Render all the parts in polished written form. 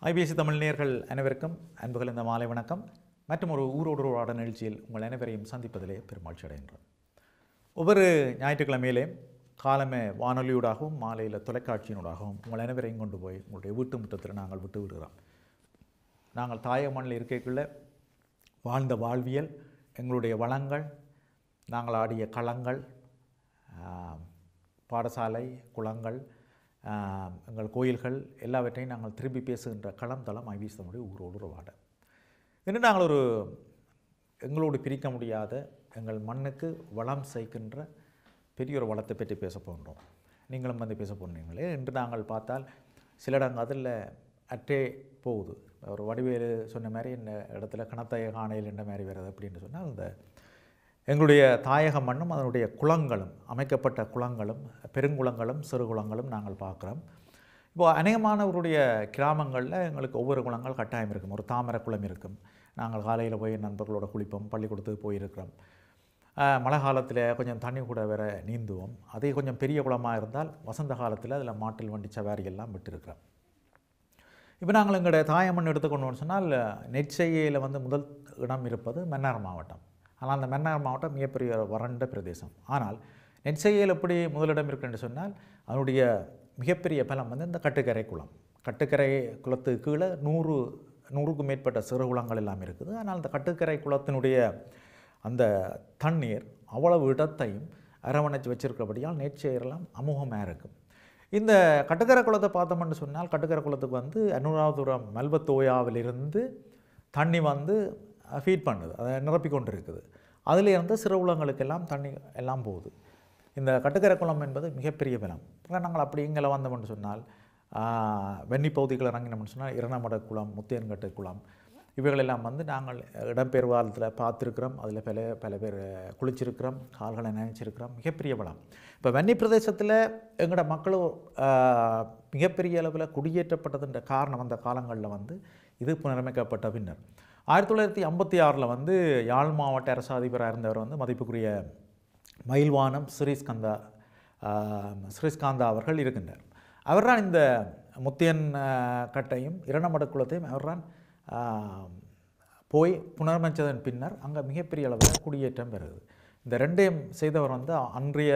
IPSC Tamil நேயர்கள் அனைவருக்கும் அன்புகள் இந்த மாலை வணக்கம். மற்றும் ஒரு ஊரோடு உருவாட நிகழ்ச்சியில் உங்கள் அனைவரையும் சந்திப்பதிலே பெருமகிழ்ச்சி அடைகின்றோம். ஒவ்வொரு ஞாயிற்றுக்கிழமையிலே காலமே வானொலியூடாகவும் மாலையில் தொலைக்காட்சியினூடாகவும் உங்கள் அனைவரையும் கொண்டு போய் உங்களுடைய வீட்டு முற்றத்தில் நாங்கள் விட்டு விடுகிறோம். நாங்கள் தாய மண்ணில் இருக்கைக்குள்ளே வாழ்ந்த வாழ்வியல், எங்களுடைய வளங்கள், நாங்கள் ஆடிய களங்கள், பாடசாலை, குளங்கள், எங்கள் கோயில்கள் எல்லாவற்றையும் நாங்கள் திரும்பி பேசுகின்ற களம் தளம் ஐபிஎஸ்சி தமிழுடைய ஊரோடு உருவாட. இன்று நாங்கள் எங்களோடு பிரிக்க முடியாத எங்கள் மண்ணுக்கு வளம் சேர்க்கின்ற பெரிய ஒரு வளத்தை பற்றி பேச போகின்றோம். நீங்களும் வந்து பேச போகிறீங்களே. இன்று நாங்கள் பார்த்தால் சில இடங்கள் அதில் அற்றே போகுது. ஒரு வடிவேலு சொன்ன மாதிரி இந்த இடத்துல கணத்தாய காணையில் என்ற மாதிரி வருது அப்படின்னு சொன்னால், அந்த எங்களுடைய தாயக மண்ணும் அதனுடைய குளங்களும், அமைக்கப்பட்ட குளங்களும், பெருங்குளங்களும் சிறுகுளங்களும் நாங்கள் பார்க்குறோம். இப்போது அநேகமானவருடைய கிராமங்களில் எங்களுக்கு ஒவ்வொரு குளங்கள் கட்டாயம் இருக்கும். ஒரு தாமரை குளம் இருக்கும். நாங்கள் காலையில் போய் நண்பர்களோட குளிப்போம், பள்ளிக்கூடத்துக்கு போயிருக்கிறோம். மழை காலத்தில் கொஞ்சம் தண்ணி கூட வேற நீந்துவோம். அதே கொஞ்சம் பெரிய குளமாக இருந்தால் வசந்த காலத்தில் அதில் மாட்டில் வண்டி சவாரியெல்லாம் விட்டுருக்கிறோம். இப்போ நாங்கள் எங்களுடைய தாயமண் எடுத்துக்கொண்டோம்னு சொன்னால், நெற்செய்கையில் முதல் இடம் இருப்பது மன்னார் மாவட்டம். ஆனால் அந்த மன்னார் மாவட்டம் மிகப்பெரிய வறண்ட பிரதேசம். ஆனால் நெற்செய்கையில் எப்படி முதலிடம் இருக்குன்னு சொன்னால், அதனுடைய மிகப்பெரிய பலம் இந்த கட்டுக்கரை குளம். கட்டுக்கரை குளத்துக்கு கீழே 100க்கும் மேற்பட்ட சிறு குளங்கள் எல்லாம் இருக்குது. ஆனால் அந்த கட்டுக்கரை குளத்தினுடைய அந்த தண்ணீர் அவ்வளவு இடத்தையும் அரவணைச்சு வச்சிருக்கிறபடியால் நெற்செய்கையெல்லாம் அமோகமாக இருக்கும். இந்த கட்டுக்கரை குளத்தை பார்த்தோம்னு சொன்னால், கட்டுக்கரை குளத்துக்கு அனுராதபுரம் மல்வத்தோயாவிலிருந்து தண்ணி ஃபீட் பண்ணுது, அதை நிரப்பி கொண்டு இருக்குது. அதிலிருந்து சிறு குளங்களுக்கெல்லாம் தண்ணி எல்லாம் போகுது. இந்த கட்டுக்கரை குளம் என்பது மிகப்பெரிய பலம். நாங்கள் அப்படி இங்கே வந்தோம்னு சொன்னால், வெண்ணி பகுதிகள் இறங்கினோம்னு சொன்னால் இரணமட குளம், முத்தியன்கட்டு குளம், இவைகளெல்லாம் நாங்கள் இடம்பெயர்வாளத்தில் பார்த்துருக்கிறோம். அதில் பல பேர் குளிச்சிருக்கிறோம், கால்களை நினைச்சிருக்கிறோம். மிகப்பெரிய பலம். இப்போ வெண்ணி பிரதேசத்தில் எங்களோட மக்களும் மிகப்பெரிய அளவில் குடியேற்றப்பட்டதுன்ற காரணம் அந்த காலங்களில் இது புனரமைக்கப்பட்ட பின்னர் 1956 யாழ் மாவட்ட அரசு அதிபராக இருந்தவர் மதிப்புக்குரிய மயில்வானம் ஸ்ரீஸ்காந்தா அவர்கள் இருக்கின்றார். அவர்தான் இந்த முத்தியன் கட்டையும் இரணமட குளத்தையும் அவர்தான் போய் புனரமைச்சதன் பின்னர் அங்கே மிகப்பெரிய அளவில் குடியேற்றம் பெறுது. இந்த ரெண்டையும் செய்தவர் அன்றைய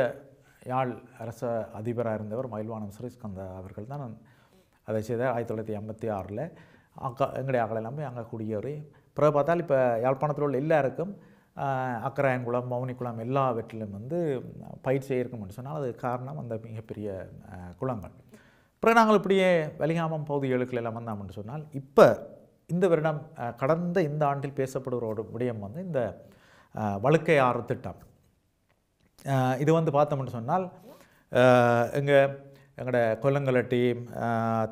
யாழ் அரச அதிபராக இருந்தவர் மயில்வானம் ஸ்ரீஸ்காந்தா அவர்கள் தான் அதை செய்தார். 1956 எங்களுடைய ஆக்கள் எல்லாமே அங்கே குடியேறி பிறகு பார்த்தால் இப்போ யாழ்ப்பாணத்தில் உள்ள எல்லாருக்கும் அக்கராயன்குளம், மௌனிக்குளம் எல்லாவற்றிலும் பயிர் செய்யிருக்கும்னு சொன்னால் அது காரணம் அந்த மிகப்பெரிய குளங்கள். பிறகு நாங்கள் இப்படியே வலிகாமம் பகுதிகளுக்கு எல்லாம் வந்தோம்னு சொன்னால், இப்போ இந்த வருடம் கடந்த இந்த ஆண்டில் பேசப்படுகிற ஒரு விடயம் இந்த வழுக்கை ஆறு திட்டம். இது பார்த்தோம்னு சொன்னால், எங்களோட கொல்லங்கலட்டி,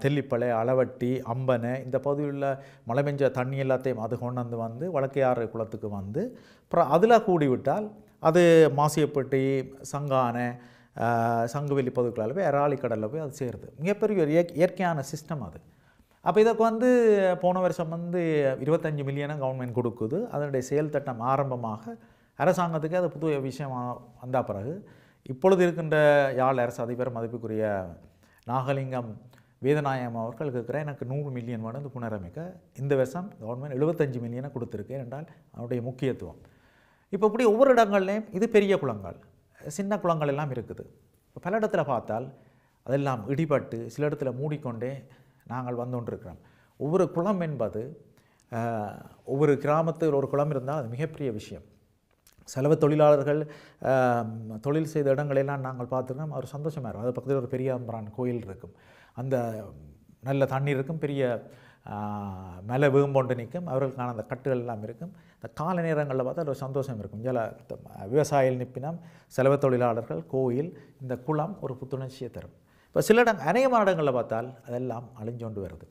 தெல்லிப்பளை, அளவட்டி, அம்பனை இந்த பகுதியில் உள்ள மழை பெஞ்ச தண்ணி எல்லாத்தையும் அது கொண்டு வழக்கையாறு குளத்துக்கு அப்புறம் அதில் கூடிவிட்டால் அது மாசியப்பட்டி, சங்கானை, சங்குவெளி பகுதிகளால் போய் அராலிக்கடலில் போய் அது சேருது. மிகப்பெரிய ஒரு இயற்கையான சிஸ்டம் அது. அப்போ இதற்கு போன வருஷம் 25 மில்லியனை கவர்மெண்ட் கொடுக்குது. அதனுடைய செயல் திட்டம் ஆரம்பமாக அரசாங்கத்துக்கு அது புது விஷயமாக வந்த பிறகு இப்பொழுது இருக்கின்ற யாழ் அரசு அதிபர் மதிப்புக்குரிய நாகலிங்கம் வேதநாயகம் அவர்கள் கேட்குறேன், எனக்கு 100 மில்லியன் புனரமைக்க இந்த வருஷம் கவர்மெண்ட் 75 மில்லியனை கொடுத்துருக்கேன் என்றால் அதனுடைய முக்கியத்துவம். இப்போ இப்படி ஒவ்வொரு இடங்கள்லேயும் இது பெரிய குளங்கள், சின்ன குளங்கள் எல்லாம் இருக்குது. இப்போ பல இடத்துல பார்த்தால் அதெல்லாம் இடிபட்டு சில இடத்துல மூடிக்கொண்டே நாங்கள் கொண்டிருக்கிறோம். ஒவ்வொரு குளம் என்பது ஒவ்வொரு கிராமத்தில் ஒரு குளம் இருந்தால் அது மிகப்பெரிய விஷயம். செலவு தொழிலாளர்கள் தொழில் செய்த இடங்களெல்லாம் நாங்கள் பார்த்துருக்கோம். அவர் சந்தோஷமாக இருக்கும். அது பக்கத்தில் ஒரு பெரிய அம்பரான் கோயில் இருக்கும். அந்த நல்ல தண்ணீர் இருக்கும், பெரிய மலை வேம்பொண்டு நிற்கும், அவர்களுக்கான அந்த கட்டுகள் எல்லாம் இருக்கும். இந்த கால நேரங்களில் பார்த்தா ஒரு சந்தோஷம் இருக்கும். விவசாயிகள் நிற்பினம், செலவு தொழிலாளர்கள், கோயில், இந்த குளம் ஒரு புத்துணர்ச்சியை தரும். இப்போ சில அநேகமான இடங்களில் பார்த்தால் அதெல்லாம் அழிஞ்சு கொண்டு வருது.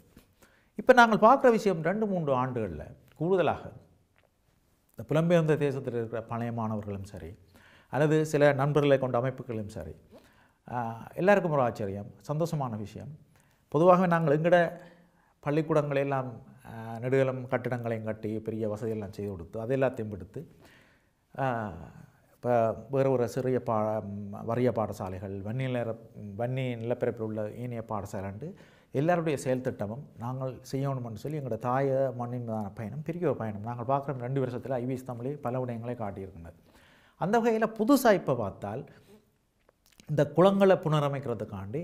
இப்போ நாங்கள் பார்க்குற விஷயம் 2-3 ஆண்டுகளில் கூடுதலாக இந்த புலம்பெயர்ந்த தேசத்தில் இருக்கிற பழைய மாணவர்களும் சரி, அல்லது சில நண்பர்களை கொண்ட அமைப்புகளும் சரி, எல்லாருக்கும் ஒரு ஆச்சரியம், சந்தோஷமான விஷயம். பொதுவாகவே நாங்கள் எங்கட பள்ளிக்கூடங்களெல்லாம் நெடுகலம் கட்டிடங்களையும் கட்டி பெரிய வசதியெல்லாம் செய்து கொடுத்து அது எல்லாத்தையும் எடுத்து இப்போ வேறு ஒரு சிறிய வறிய பாடசாலைகள், வன்னி நிலப்பரப்பில் உள்ள ஏனைய பாடசாலைண்டு எல்லாருடைய செயல் திட்டமும் நாங்கள் செய்யணும்னு சொல்லி எங்களோட தாய மண்ணின் மீதான பயணம் பெரிய ஒரு பயணம். நாங்கள் பார்க்குற 2 வருஷத்தில் ஐபிஎஸ் தமிழே பல விடயங்களை காட்டியிருக்கின்றது. அந்த வகையில் புதுசாக இப்போ பார்த்தால் இந்த குளங்களை புனரமைக்கிறதுக்காண்டி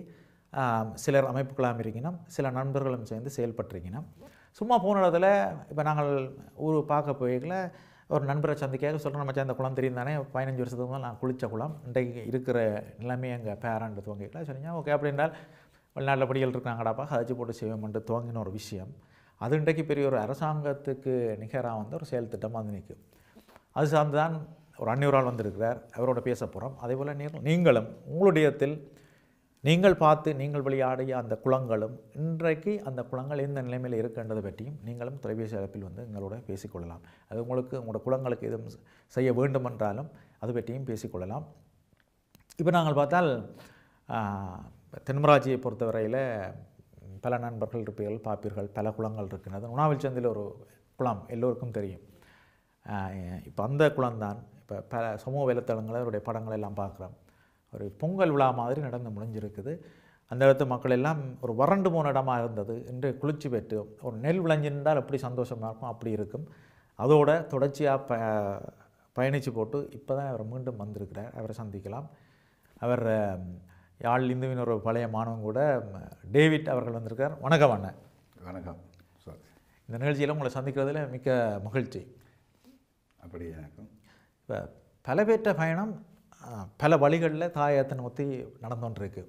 சிலர் அமைப்புகளாக இருக்கணும், சில நண்பர்களும் சேர்ந்து செயல்பட்டிருக்கணும். சும்மா போன இடத்துல இப்போ நாங்கள் ஊர் பார்க்க போய்களை ஒரு நண்பரை சந்திக்காக சொல்கிறோம், நம்ம அந்த குளம் தெரியும் தானே, 15 வருஷத்துக்கு மேலே நான் குளித்த குளம், இன்றைக்கு இருக்கிற நிலைமை எங்கள் பேராண்டு துவங்கிக்கலாம் சொன்னீங்க. ஓகே, அப்படி என்றால் வெளிநாட்டில் படிகள் இருக்கிறாங்கடாப்பா கதைச்சி போட்டு செய்வோம்ன்ட்டு துவங்கின ஒரு விஷயம். அது இன்றைக்கு பெரிய ஒரு அரசாங்கத்துக்கு நிகராக வந்து ஒரு செயல் திட்டமாக வந்து நிற்கும். அது சார்ந்து தான் ஒரு அந்நியரால் வந்திருக்கிறார், அவரோட பேச போகிறோம். அதே போல் நீங்களும் உங்களுடையத்தில் நீங்கள் பார்த்து நீங்கள் விளையாடிய அந்த குளங்களும் இன்றைக்கு அந்த குளங்கள் எந்த நிலைமையில் இருக்கின்றதை பற்றியும் நீங்களும் தொலைபேசி அழைப்பில் வந்து எங்களோட பேசிக்கொள்ளலாம். அது உங்களோட குளங்களுக்கு எதுவும் செய்ய வேண்டுமென்றாலும் அது பற்றியும் பேசிக்கொள்ளலாம். இப்போ நாங்கள் பார்த்தால் தென்மராட்சியை பொறுத்தவரையில் பல நண்பர்கள் இருப்பீர்கள், பார்ப்பீர்கள், பல குளங்கள் இருக்கின்றது. உணாவில் சந்தையில் ஒரு குளம் எல்லோருக்கும் தெரியும். இப்போ அந்த குளம்தான் இப்போ பல சமூக வலைத்தளங்களில் அவருடைய படங்கள் எல்லாம் பார்க்குறோம். ஒரு பொங்கல் விழா மாதிரி நடந்து முடிஞ்சிருக்குது. அந்த இடத்து மக்கள் எல்லாம் ஒரு வறண்டு போன இடமாக இருந்தது. இன்று குளிர்ச்சி பெற்று ஒரு நெல் விளைஞ்சிருந்தால் எப்படி சந்தோஷமாக இருக்கும் அப்படி இருக்கும். அதோட தொடர்ச்சியாக பயணித்து போட்டு இப்போ தான் அவர் மீண்டும் வந்திருக்கிறார். அவரை சந்திக்கலாம். அவர் யாழ் இந்துவின் ஒரு பழைய மாணவன் கூட டேவிட் அவர்கள் வந்திருக்கார். வணக்கம் அண்ணன். வணக்கம் சார். இந்த நிகழ்ச்சியில் உங்களை சந்திக்கிறதுல மிக்க மகிழ்ச்சி. அப்படி எனக்கும் இப்போ பல பேற்ற பயணம் பல வழிகளில் தாயத்தை நோக்கி நடந்துகிட்டுருக்கு.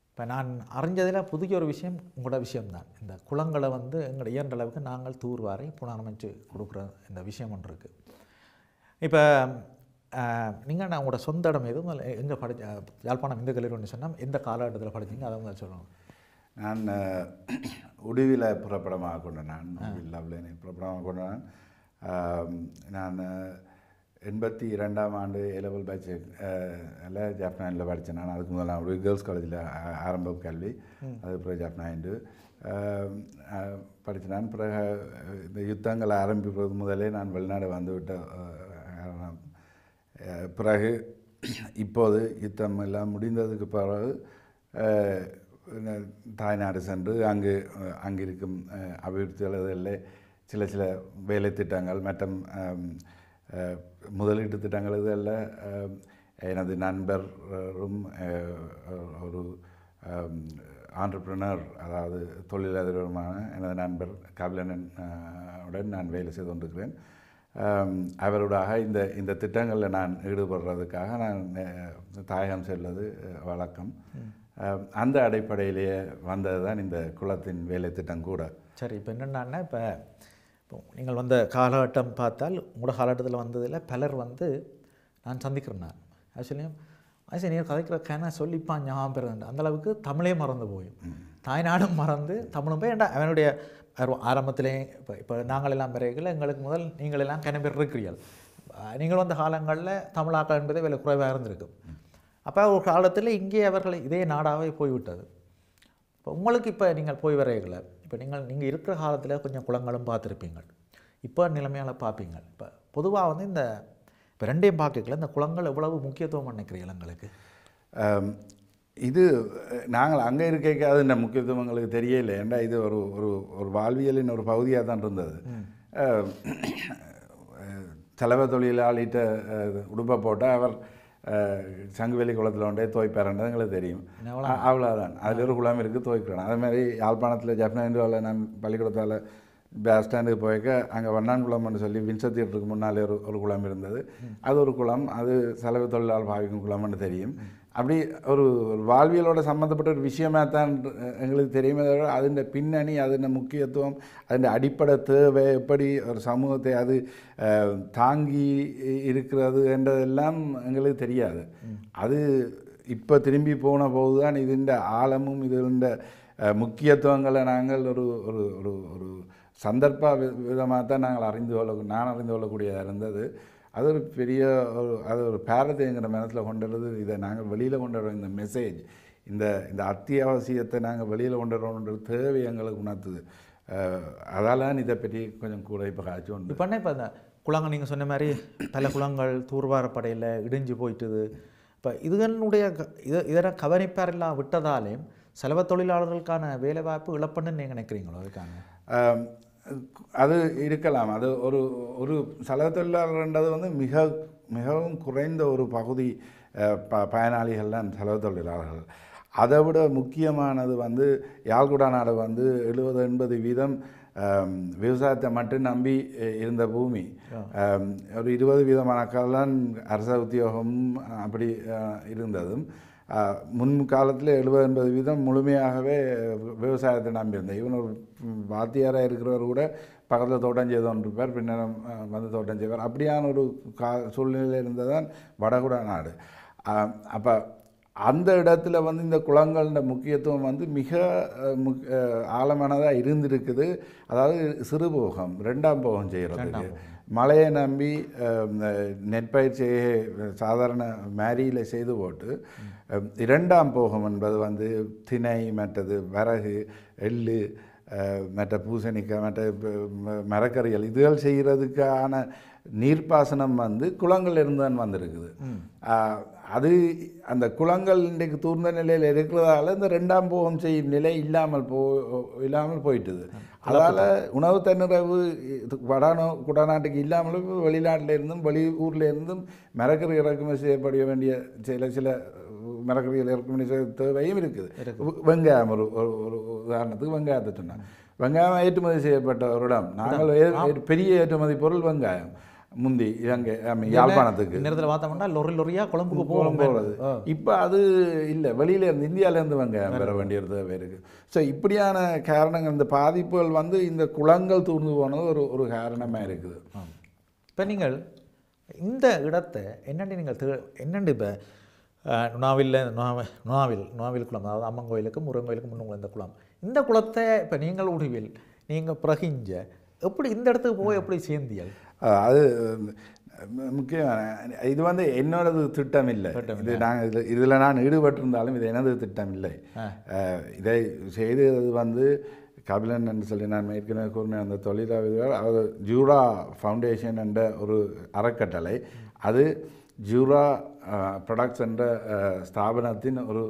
இப்போ நான் அறிஞ்சதில் புதிய ஒரு விஷயம் உங்களோட விஷயம்தான். இந்த குளங்களை வந்து எங்களோட இயன்ற அளவுக்கு நாங்கள் தூர்வாரி புனரமைச்சு கொடுக்குற இந்த விஷயம் ஒன்று இருக்குது. இப்போ நீங்கள் நான் உங்களோட சொந்த இடம் எதுவும் எங்கே யாழ்ப்பாணம் இந்து கல்லூரி சொன்னால் எந்த காலகட்டத்தில் படித்தீங்க அதை வந்து சொல்லணும். நான் உடுவில புறப்படமாக கொண்ட நான் லவ்லேனை புறப்படமாக கொண்ட நான் 82ஆம் ஆண்டு A-level பேட்ச் ஜாப்னானில் படித்தேன். நான் அதுக்கு முதல்ல நான் ஒரு கேர்ள்ஸ் காலேஜில் ஆரம்ப கல்வி, அது பிறகு ஜாப்னாயிண்டு படித்தேன். நான் பிறகு இந்த யுத்தங்களை ஆரம்பிப்பது முதலே நான் வெளிநாடு வந்துவிட்ட பிறகு இப்போது யுத்தம் எல்லாம் முடிந்ததுக்கு பிறகு தாய்நாடு சென்று அங்கிருக்கும் அபிவிருத்திகளில் சில வேலை திட்டங்கள் மற்றும் முதலீட்டு திட்டங்கள் இதெல்லாம் எனது நண்பரும் ஒரு ஆண்டர்பிரினர், அதாவது தொழிலதிபருமான எனது நண்பர் கபிலன் உடன் நான் வேலை செய்து கொண்டிருக்கிறேன். அவரோடாக இந்த திட்டங்களில் நான் ஈடுபடுறதுக்காக நான் தாயகம் செல்வது வழக்கம். அந்த அடிப்படையிலேயே வந்தது தான் இந்த குளத்தின் வேலை திட்டம் கூட. சரி, இப்போ என்னென்னா இப்போ நீங்கள் வந்த காலகட்டம் பார்த்தால் உங்களோட காலகட்டத்தில் வந்ததில் பலர் வந்து நான் சந்திக்கிறேன். நான் ஆக்சுவலியும் நீர் கதைக்கிறக்கான சொல்லிப்பான் ஞாபகம் பெறுது. அந்தளவுக்கு தமிழே மறந்து போயும், தாய்நாடும் மறந்து தமிழும் போய் அவனுடைய ஆரம்பத்திலே இப்போ நாங்கள் எல்லாம் பிறகுல எங்களுக்கு முதல் நீங்கள் எல்லாம் கிணம்பேர் இருக்கிறீர்கள். நீங்கள் வந்த காலங்களில் தமிழாக்கள் என்பதே விலை குறைவாக இருந்திருக்கும். அப்போ ஒரு காலத்தில் இங்கே அவர்கள் இதே நாடாகவே போய்விட்டது. இப்போ உங்களுக்கு இப்போ நீங்கள் போய் வரைகளை இப்போ நீங்கள் இருக்கிற காலத்தில் கொஞ்சம் குளங்களும் பார்த்துருப்பீங்க, இப்போ நிலைமையால் பார்ப்பீங்க. இப்போ பொதுவாக வந்து இப்போ ரெண்டையும் பார்க்கல இந்த குளங்கள் எவ்வளவு முக்கியத்துவம் நினைக்கிறீர்கள் எங்களுக்கு? இது நாங்கள் அங்கே இருக்க அது இந்த முக்கியத்துவம் எங்களுக்கு தெரியலை. ஏன்னா இது ஒரு வாழ்வியலின் ஒரு பகுதியாக தான் இருந்தது. தலைவர் தொழிலாளிகிட்ட உடுப்பை போட்டால் அவர் சங்குவெளி குளத்தில் ஒன்றே துவைப்பாருன்றது எங்களுக்கு தெரியும். அவ்வளோதான். அதில் ஒரு குளம் இருக்குது, துவைக்கிறோம். அதேமாதிரி யாழ்ப்பாணத்தில் ஜப்னாவில் நான் பள்ளிக்கூடத்தால் பஸ் ஸ்டாண்டுக்கு போய்க்க அங்கே வண்ணான் குளம்னு சொல்லி வின்சர் தியேட்டருக்கு முன்னாலே ஒரு குளம் இருந்தது. அது ஒரு குளம், அது செலவு தொழிலாளர் பாவிக்கும் குளம்னு தெரியும். அப்படி ஒரு வாழ்வியலோட சம்மந்தப்பட்ட ஒரு விஷயமாக தான் எங்களுக்கு தெரியுமே தவிர அதன் பின்னணி, அதன் முக்கியத்துவம், அதன் அடிப்படை தேவை, எப்படி ஒரு சமூகத்தை அது தாங்கி இருக்கிறது என்றதெல்லாம் எங்களுக்கு தெரியாது. அது இப்போ திரும்பி போன போது தான் இதன் ஆழமும் இதன் முக்கியத்துவங்களை நாங்கள் ஒரு ஒரு ஒரு ஒரு சந்தர்ப்ப விதமாக தான் நாங்கள் நான் அறிந்து கொள்ளக்கூடியதாக இருந்தது. அது ஒரு பெரிய ஒரு பேரத்தைங்கிற மனத்தில் கொண்டுறது. இதை நாங்கள் வெளியில் கொண்டு வரோம், இந்த மெசேஜ், இந்த அத்தியாவசியத்தை நாங்கள் வெளியில் கொண்டு வரோன்ற தேவை எங்களுக்கு உணர்த்துது. அதால் தான் இதை பற்றி கொஞ்சம் கூட இப்போ காய்ச்சி உண்டு. இப்போ இப்போ இந்த குளங்கள் நீங்கள் சொன்ன மாதிரி பல குளங்கள் தூர்வாரப்படையில் இடிஞ்சு போயிட்டுது. இப்போ இதனுடைய இதனை கவனிப்பாரெல்லாம் விட்டதாலேயும் செலவு தொழிலாளர்களுக்கான வேலைவாய்ப்பு இழப்புன்னு நீங்கள் நினைக்கிறீங்களோ அதுக்கான? அது இருக்கலாம். அது ஒரு செலவு தொழிலாளர்ன்றது வந்து மிகவும் குறைந்த ஒரு பகுதி பயனாளிகள் தான் செலவு தொழிலாளர்கள். அதை விட முக்கியமானது வந்து யாழ்குடா நாடு வந்து 70-80% விவசாயத்தை மட்டும் நம்பி இருந்த பூமி. ஒரு 20% மக்கள் தான் அரச உத்தியோகம் அப்படி இருந்ததும். முன்காலத்தில் 70-80% முழுமையாகவே விவசாயத்தை நம்பியிருந்தேன். இவன் ஒரு வாத்தியாராக இருக்கிறவர் கூட பக்கத்தில் தோட்டம் செய்து கொண்டிருப்பார், பின்னர் வந்து தோட்டம் செய்வார். அப்படியான ஒரு சூழ்நிலையில் இருந்ததான் வடகுடா நாடு. அப்போ அந்த இடத்துல வந்து இந்த குளங்களோட முக்கியத்துவம் வந்து மிக ஆழமானதாக இருந்திருக்குது. அதாவது சிறுபோகம், 2ஆம் போகம் செய்கிறதுக்கு மழையை நம்பி நெற்பயிற்சியை சாதாரண மேரியில் செய்து போட்டு 2ஆம் போகம் என்பது வந்து திணை, மற்றது வரகு, எள்ளு, மற்ற பூசணிக்காய், மற்ற மரக்கறிகள் இதுகள் செய்கிறதுக்கான நீர்ப்பாசனம் வந்து குளங்கள் இருந்து தான் வந்திருக்குது. அது அந்த குளங்கள் இன்றைக்கு தூர்ந்த நிலையில் இருக்கிறதால இந்த 2ஆம் போகம் செய்யும் நிலை இல்லாமல் போயிட்டுது. அதால் உணவு தன்னிறைவு குடநாட்டுக்கு இல்லாமலும் வெளிநாட்டில் இருந்தும் வெளி ஊரில் இருந்தும் மரக்கறி இறக்குமதி செய்யப்பட வேண்டிய சில மரக்கறிகள் இறக்குமதி செய்ய தேவையும் இருக்குது. வெங்காயம் ஒரு உதாரணத்துக்கு வெங்காயத்தை சொன்னாங்க. வெங்காயம் ஏற்றுமதி செய்யப்பட்ட ஒரு இடம். நாங்கள் பெரிய ஏற்றுமதி பொருள் வெங்காயம் முந்தி இலங்கை யாழ்ப்பாணத்துக்கு நேரத்தில் பார்த்தோம்னா லொரியாக குழம்புக்கு போகிறது. இப்போ அது இல்லை, வெளியிலேருந்து இந்தியாவிலேருந்து வெங்காயம் பெற வேண்டிய தேவை இருக்குது. ஸோ இப்படியான காரணங்கள், இந்த பாதிப்புகள் வந்து இந்த குளங்கள் தூர்ந்து போனது ஒரு காரணமாக இருக்குது. இப்போ நீங்கள் இந்த இடத்தை என்னென்னு இப்போ நுணாவில் குளம், அதாவது அம்மன் கோயிலுக்கு முருகன் கோயிலுக்கு முன்னுள்ள இந்த குளம், இந்த குளத்தை இப்போ நீங்கள் உருவில் நீங்கள் பிரகிஞ்ச எப்படி இந்த இடத்துக்கு போய் எப்படி சேர்ந்தியல்? அது முக்கியமான இது வந்து என்னோடது திட்டம் இல்லை. இது நாங்கள் இதில் நான் ஈடுபட்டிருந்தாலும் இது எனது திட்டம் இல்லை. இதை செய்தது வந்து கபிலன் என்று சொல்லி நான் ஏற்கனவே கூறின அந்த தொழிலாளர்கள், அவர் ஜூரா ஃபவுண்டேஷன் என்ற ஒரு அறக்கட்டளை. அது ஜூரா ப்ரொடக்ட்ஸ் என்ற ஸ்தாபனத்தின் ஒரு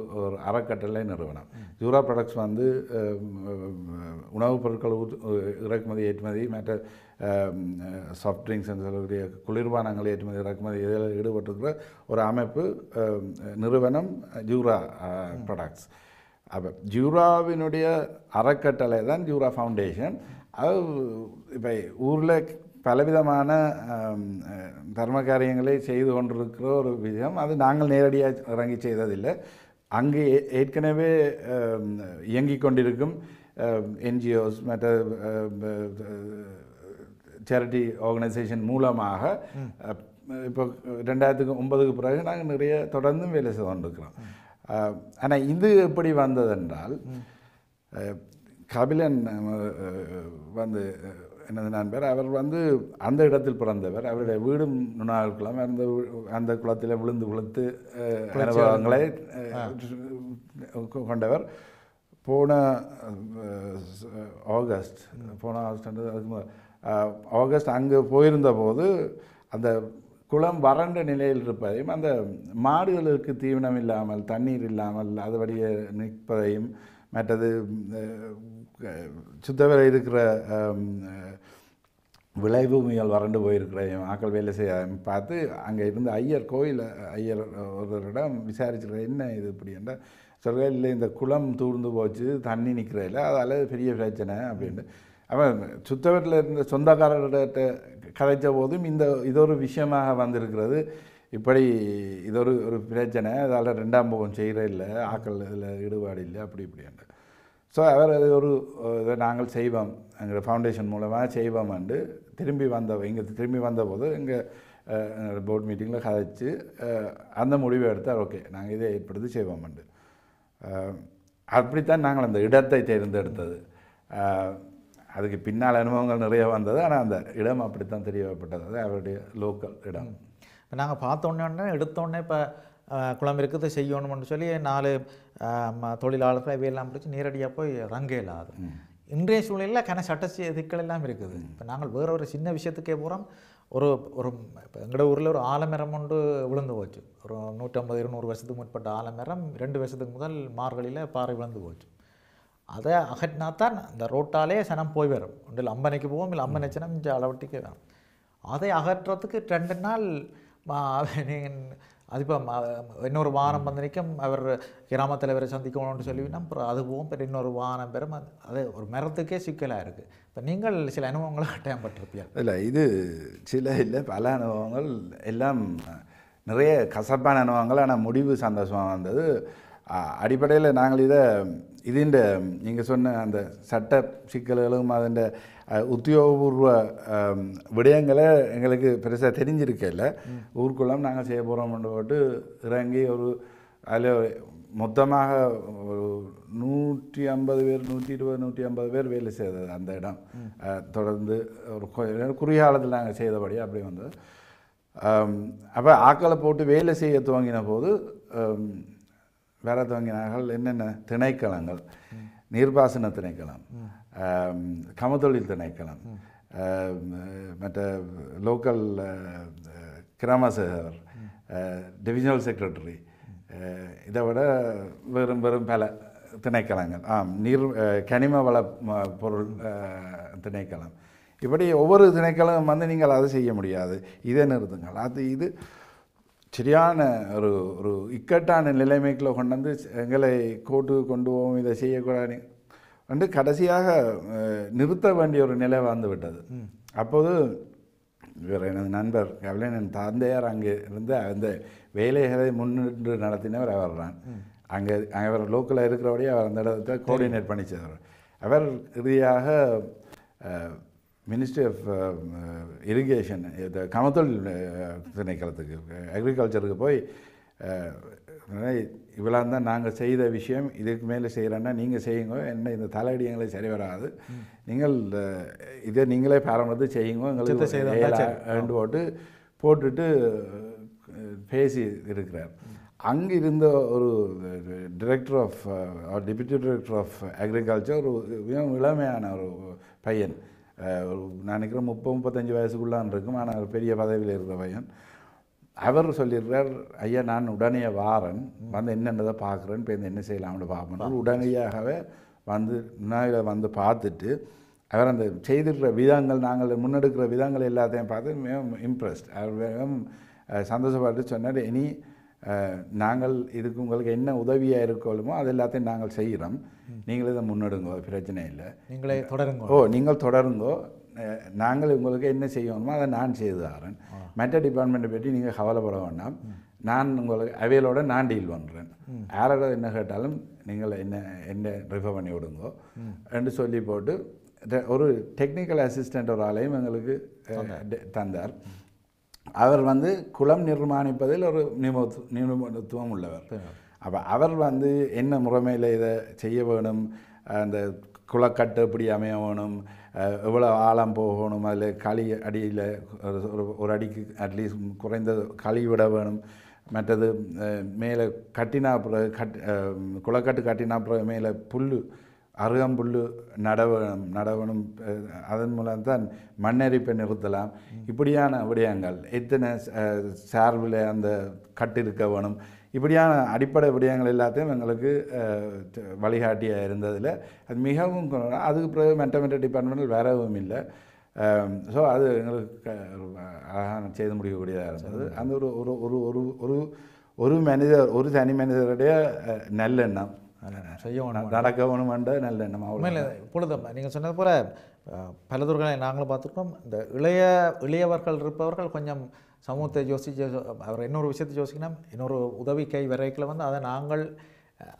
அறக்கட்டளை நிறுவனம். ஜூரா ப்ரொடக்ட்ஸ் வந்து உணவுப் பொருட்கள் இறக்குமதி ஏற்றுமதி, மற்ற சாஃப்ட் ட்ரிங்க்ஸ் என்று சொல்லக்கூடிய குளிர்பானங்கள் ஏற்றுமதி இறக்குமதி இதில் ஈடுபட்டிருக்கிற ஒரு அமைப்பு நிறுவனம் ஜூரா ப்ரொடக்ட்ஸ். அப்போ ஜூராவினுடைய அறக்கட்டளை தான் ஜூரா ஃபவுண்டேஷன். அது இப்போ ஊரில் பலவிதமான தர்ம காரியங்களை செய்து கொண்டிருக்கிற ஒரு விஷயம். அது நாங்கள் நேரடியாக இறங்கி செய்ததில்லை. அங்கே ஏற்கனவே இயங்கிக் கொண்டிருக்கும் என்ஜிஓஸ் மற்ற சேரிட்டி ஆர்கனைசேஷன் மூலமாக இப்போ 2009க்கு பிறகு நாங்கள் நிறைய தொடர்ந்தும் வேலை செய்து கொண்டிருக்கிறோம். ஆனால் இது எப்படி வந்ததென்றால், கபிலன் வந்து எனது நண்பர், அவர் வந்து அந்த இடத்தில் பிறந்தவர். அவருடைய வீடும் நுணாவில் குளம். அந்த குளத்தில் விழுந்து அனுபவங்களை கொண்டவர். போன ஆகஸ்ட் அங்கு போயிருந்த போது அந்த குளம் வறண்ட நிலையில் இருப்பதையும், அந்த மாடுகளுக்கு தீவனம் இல்லாமல் தண்ணீர் இல்லாமல் அதுபடியே நிற்பதையும், மற்றது சுத்தவரை இருக்கிற விளைபூமிகள் வறண்டு போயிருக்கிறதையும் ஆக்கள் வேலை செய்ய பார்த்து அங்கே இருந்து ஐயர் ஒருவரிடம் விசாரிச்சிருக்க, என்ன இது இப்படி என்ற சொல்கிற, இல்லை இந்த குளம் தூர்ந்து போச்சு, தண்ணி நிற்கிறதில்ல, அதால் பெரிய பிரச்சனை அப்படின்ட்டு. அவன் சுத்தவரில் இருந்த சொந்தக்காரர்கிட்ட கதைச்ச போதும் இது ஒரு விஷயமாக வந்திருக்கிறது. இப்படி இது ஒரு பிரச்சனை, அதால் 2ஆம் போகம் செய்கிற இல்லை, ஆக்கள் இதில் ஈடுபாடு இல்லை, அப்படி இப்படின்ட்டு. ஸோ அவர் அது இதை நாங்கள் செய்வோம், எங்கள் ஃபவுண்டேஷன் மூலமாக செய்வோம்ண்டு இங்கே திரும்பி வந்தபோது எங்கள் போர்ட் மீட்டிங்கில் கதைச்சு அந்த முடிவை எடுத்தால், ஓகே நாங்கள் இதை ஏற்படுத்தி செய்வோம்ண்டு. அப்படித்தான் நாங்கள் அந்த இடத்தை தேர்ந்தெடுத்தது. அதுக்கு பின்னால் அனுபவங்கள் நிறைய வந்தது. ஆனால் அந்த இடம் அப்படித்தான் தெரியப்பட்டது, அது அவருடைய லோக்கல் இடம். இப்போ நாங்கள் பார்த்தோன்னே எடுத்தோடனே இப்போ குளம் இருக்குது செய்யணும்னு சொல்லி 4 தொழிலாளர்கள் இவையெல்லாம் பிடிச்சி நேரடியாக போய் ரங்க இல்லாது. இன்றைய சூழ்நிலையில் சட்ட சிக்கல் எல்லாம் இருக்குது. இப்போ நாங்கள் வேற ஒரு சின்ன விஷயத்துக்கே போகிறோம், ஒரு ஒரு இப்போ எங்களோட ஊரில் ஒரு ஆலமரம் ஒன்று விழுந்து போச்சு. ஒரு 150-200 வருஷத்துக்கு முற்பட்ட ஆலமரம் 2 வருஷத்துக்கு முதல் மார்கழியில் பாறை விழுந்து போச்சு. அதை அகற்றினா தான் இந்த ரோட்டாலே சனம் போய் வரும். ஒன்றில் அம்பனைக்கு போவோம், இல்லை அம்பனை சனம் இங்கே அளவட்டிக்கு வரும். அதை அகற்றுறதுக்கு 2 நாள் அது இப்போ இன்னொரு வாகனம் வந்து நிற்கும். அவர் கிராம தலைவரை சந்திக்கணும்னு சொல்லிவினா அப்புறம் அது போகும். இப்போ இன்னொரு வாகனம் பெறும். அது ஒரு மரத்துக்கே சிக்கலாக இருக்குது. இப்போ நீங்கள் சில அனுபவங்களை கட்டாயப்பட்டிருப்பீர்கள். இல்லை, இது சில இல்லை, பல அனுபவங்கள் எல்லாம் நிறைய கசப்பான அனுபவங்கள். ஆனால் முடிவு சந்தோஷமாக வந்தது. அடிப்படையில் நாங்கள் இதுண்ட நீங்கள் சொன்ன அந்த சட்ட சிக்கல்களும் அதன் உத்தியோகபூர்வ விடயங்களை எங்களுக்கு பெருசாக தெரிஞ்சிருக்கல. ஊருக்குள்ளே நாங்கள் செய்ய போகிறோம்னு போட்டு இறங்கி அதில் மொத்தமாக ஒரு 150 பேர் 120-150 பேர் வேலை செய்தது அந்த இடம். தொடர்ந்து ஒரு குறுகிய காலத்தில் நாங்கள் செய்தபடி அப்படி வந்தது. அப்போ ஆக்களை போட்டு வேலை செய்ய துவங்கின போது வேற துவங்கினார்கள் என்னென்ன திணைக்களங்கள், நீர்ப்பாசன திணைக்களம், கமத்தொழில் திணைக்களம், மற்ற லோக்கல் கிராம சேவர், டிவிஷனல் செக்ரட்டரி, இதை விட வெறும் பல திணைக்களங்கள், கனிம வள பொருள் திணைக்களம், இப்படி ஒவ்வொரு திணைக்களம் வந்து நீங்கள் அதை செய்ய முடியாது, இதை நிறுத்துங்கள். இது சரியான ஒரு இக்கட்டான நிலைமைக்குள்ள கொண்டு வந்து எங்களை கொண்டு போவோம், இதை செய்யக்கூடாது வந்து கடைசியாக நிறுத்த வேண்டிய ஒரு நிலை வந்து விட்டது. அப்போது இவர் எனது நண்பர் கவலையன் தந்தையார் அங்கே இருந்து அந்த வேலைகளை முன்னின்று நடத்தினவர் அவர் தான். அங்கே அவர் லோக்கலில் இருக்கிறபடியே அவர் அந்த இடத்தை கோஆர்டினேட் பண்ணி செய்தவர். அவர் இறுதியாக மினிஸ்ட்ரி ஆஃப் இரிகேஷன் கமத்தொழில் திணைக்களத்துக்கு அக்ரிகல்ச்சருக்கு போய் இவ்வளோ தான் நாங்கள் செய்த விஷயம், இதுக்கு மேலே செய்கிறேன்னா நீங்கள் செய்யுங்க, என்ன இந்த தலையடி எங்களுக்கு சரி வராது, நீங்கள் இதை நீங்களே பாரம்பரியத்தை செய்யுங்க, எங்களுக்கு போட்டுட்டு பேசி இருக்கிறார். அங்கே இருந்த ஒரு director of deputy director of agriculture, ஒரு மிகவும் இளமையான ஒரு பையன், நான் நினைக்கிறேன் 30-35 வயசுக்குள்ளான் இருக்கும், ஆனால் ஒரு பெரிய பதவியில் இருக்கிற பையன். அவர் சொல்லியிருக்கிறார், ஐயா நான் உடனே வாரன் வந்து என்னென்னதை பார்க்குறேன், இப்போ என்ன செய்யலாம்னு பார்ப்போம். உடனடியாகவே வந்து பார்த்துட்டு அவர் அந்த செய்திருக்கிற விதங்கள், நாங்கள் முன்னெடுக்கிற விதங்கள் எல்லாத்தையும் பார்த்து மிகவும் இம்ப்ரெஸ்ட். அவர் மிகவும் சந்தோஷப்பட்டு சொன்னார், இனி நாங்கள் இதுக்கு உங்களுக்கு என்ன உதவியாக இருக்கணுமோ அது எல்லாத்தையும் நாங்கள் செய்கிறோம், நீங்கள் இதை முன்னெடுங்கோ, பிரச்சனை இல்லை, நீங்களே தொடருங்க. நீங்கள் தொடருங்கோ, நாங்கள் உங்களுக்கு என்ன செய்யணுமோ அதை நான் செய்து தரேன், மற்ற டிபார்ட்மெண்ட்டை பற்றி நீங்கள் கவலைப்பட வேண்டாம், நான் உங்களுக்கு அவையிலோட நான் டீல் பண்ணுறேன், யாரோட என்ன கேட்டாலும் நீங்கள் என்ன ரிஃபர் பண்ணி விடுங்கோ என்று சொல்லி போட்டு ஒரு டெக்னிக்கல் அசிஸ்டண்ட் ஒரு ஆளையும் எங்களுக்கு தந்தார். அவர் வந்து குளம் நிர்மாணிப்பதில் ஒரு நிபுணத்துவம் உள்ளவர். அப்போ அவர் வந்து என்ன முறைமையில் இதை செய்ய வேணும், அந்த குளக்கட்டு எப்படி அமைய வேணும், எவ்வளோ ஆழம் போகணும், அதில் களி அடியில் ஒரு அடிக்கு அட்லீஸ்ட் குறைந்தது களி விட வேணும், மற்றது மேலே கட்டினா பிறகு குளக்கட்டு கட்டினா பிறகு மேலே அருகம்புல் நடவணும், அதன் மூலம் தான் மண்ணரிப்பை நிறுத்தலாம், இப்படியான விடயங்கள், எத்தனை சார்பில் அந்த கட்டு இருக்க வேணும், இப்படியான அடிப்படை விடயங்கள் எல்லாத்தையும் எங்களுக்கு வழிகாட்டியாக இருந்ததில் அது மிகவும் அதுக்கு பிறகு மற்ற டிபார்ட்மெண்ட்டில் வரவும் இல்லை. ஸோ அது எங்களுக்கு அழகாக செய்து முடிக்கக்கூடியதாக இருந்தது. அந்த ஒரு மனிதர், ஒரு தனி மனிதருடைய நல்லெண்ணம் செய்யணும், நடக்க வேணுமென்ற நல்லெண்ணம். உண்மையில் இப்பொழுது நீங்கள் சொன்னது போல் பல துறைகளை நாங்களும் பார்த்துருக்கோம். இந்த இளையவர்கள் இருப்பவர்கள் கொஞ்சம் சமூகத்தை யோசிச்சு அவர் இன்னொரு விஷயத்தை யோசிக்கணும், இன்னொரு உதவி கை வரைக்கில் வந்து அதை நாங்கள்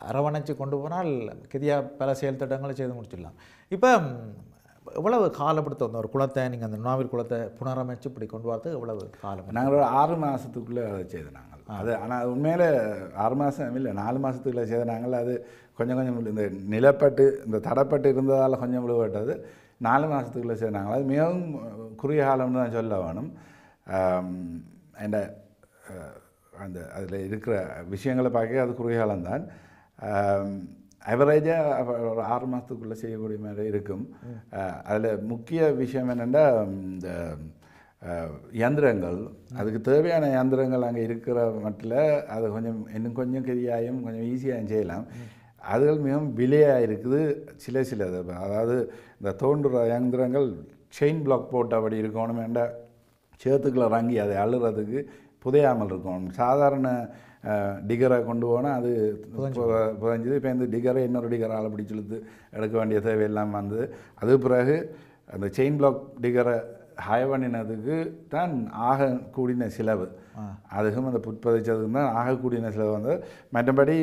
அரவணைச்சு கொண்டு போனால் கிதியாக பல செயல் திட்டங்களை செய்து முடிச்சிடலாம். இப்போ எவ்வளவு காலப்படுத்த வந்த ஒரு குளத்தை நீங்கள் அந்த நுணாவில் குளத்தை புனரமைச்சு இப்படி கொண்டு வரது எவ்வளவு காலம்? நாங்கள் ஒரு 6 மாதத்துக்குள்ளே அதை செய்த நாங்கள் அது. ஆனால் உண்மையில் 6 மாதம் இல்லை, 4 மாதத்துக்குள்ளே செய்த நாங்கள். அது கொஞ்சம் இந்த நிலப்பட்டு இந்த தடப்பட்டு இருந்ததால் கொஞ்சம் விழுவட்டது. 4 மாதத்துக்குள்ளே செய்த நாங்கள். அது மிகவும் குறுகிய காலம்னு தான் சொல்ல வேணும். அதில் இருக்கிற விஷயங்களை பார்க்க அது குறுகிய காலம்தான். அவரேஜாக ஒரு 6 மாதத்துக்குள்ளே செய்யக்கூடிய மாதிரி இருக்கும். அதில் முக்கிய விஷயம் என்னென்னா, இந்த இயந்திரங்கள், அதுக்கு தேவையான இயந்திரங்கள் அங்கே இருக்கிற மட்டில் அது கொஞ்சம் இன்னும் கொஞ்சம் கெரியாயும் கொஞ்சம் ஈஸியாகவும் செய்யலாம். அதுகள் மிகவும் விலையாக இருக்குது. சில அதாவது இந்த தோன்றுற இயந்திரங்கள் செயின் பிளாக் போட்டபடி இருக்கணும், வேண்ட சேத்துக்களை இறங்கி அதை அழுறதுக்கு புதையாமல் இருக்கணும். சாதாரண டிகரை கொண்டு போனால் அது புதைஞ்சுது. இப்போ இந்த டிகரை இன்னொரு டிகரால் பிடிச்சி இழுத்து எடுக்க வேண்டிய தேவையெல்லாம் வந்தது. அது பிறகு அந்த செயின் பிளாக் டிகரை ஹாய் பண்ணினதுக்கு தான் ஆக கூடின செலவு, அதுக்கும் அந்த புட்பதிச்சதுக்கு தான் ஆக கூடின செலவு வந்து. மற்றபடி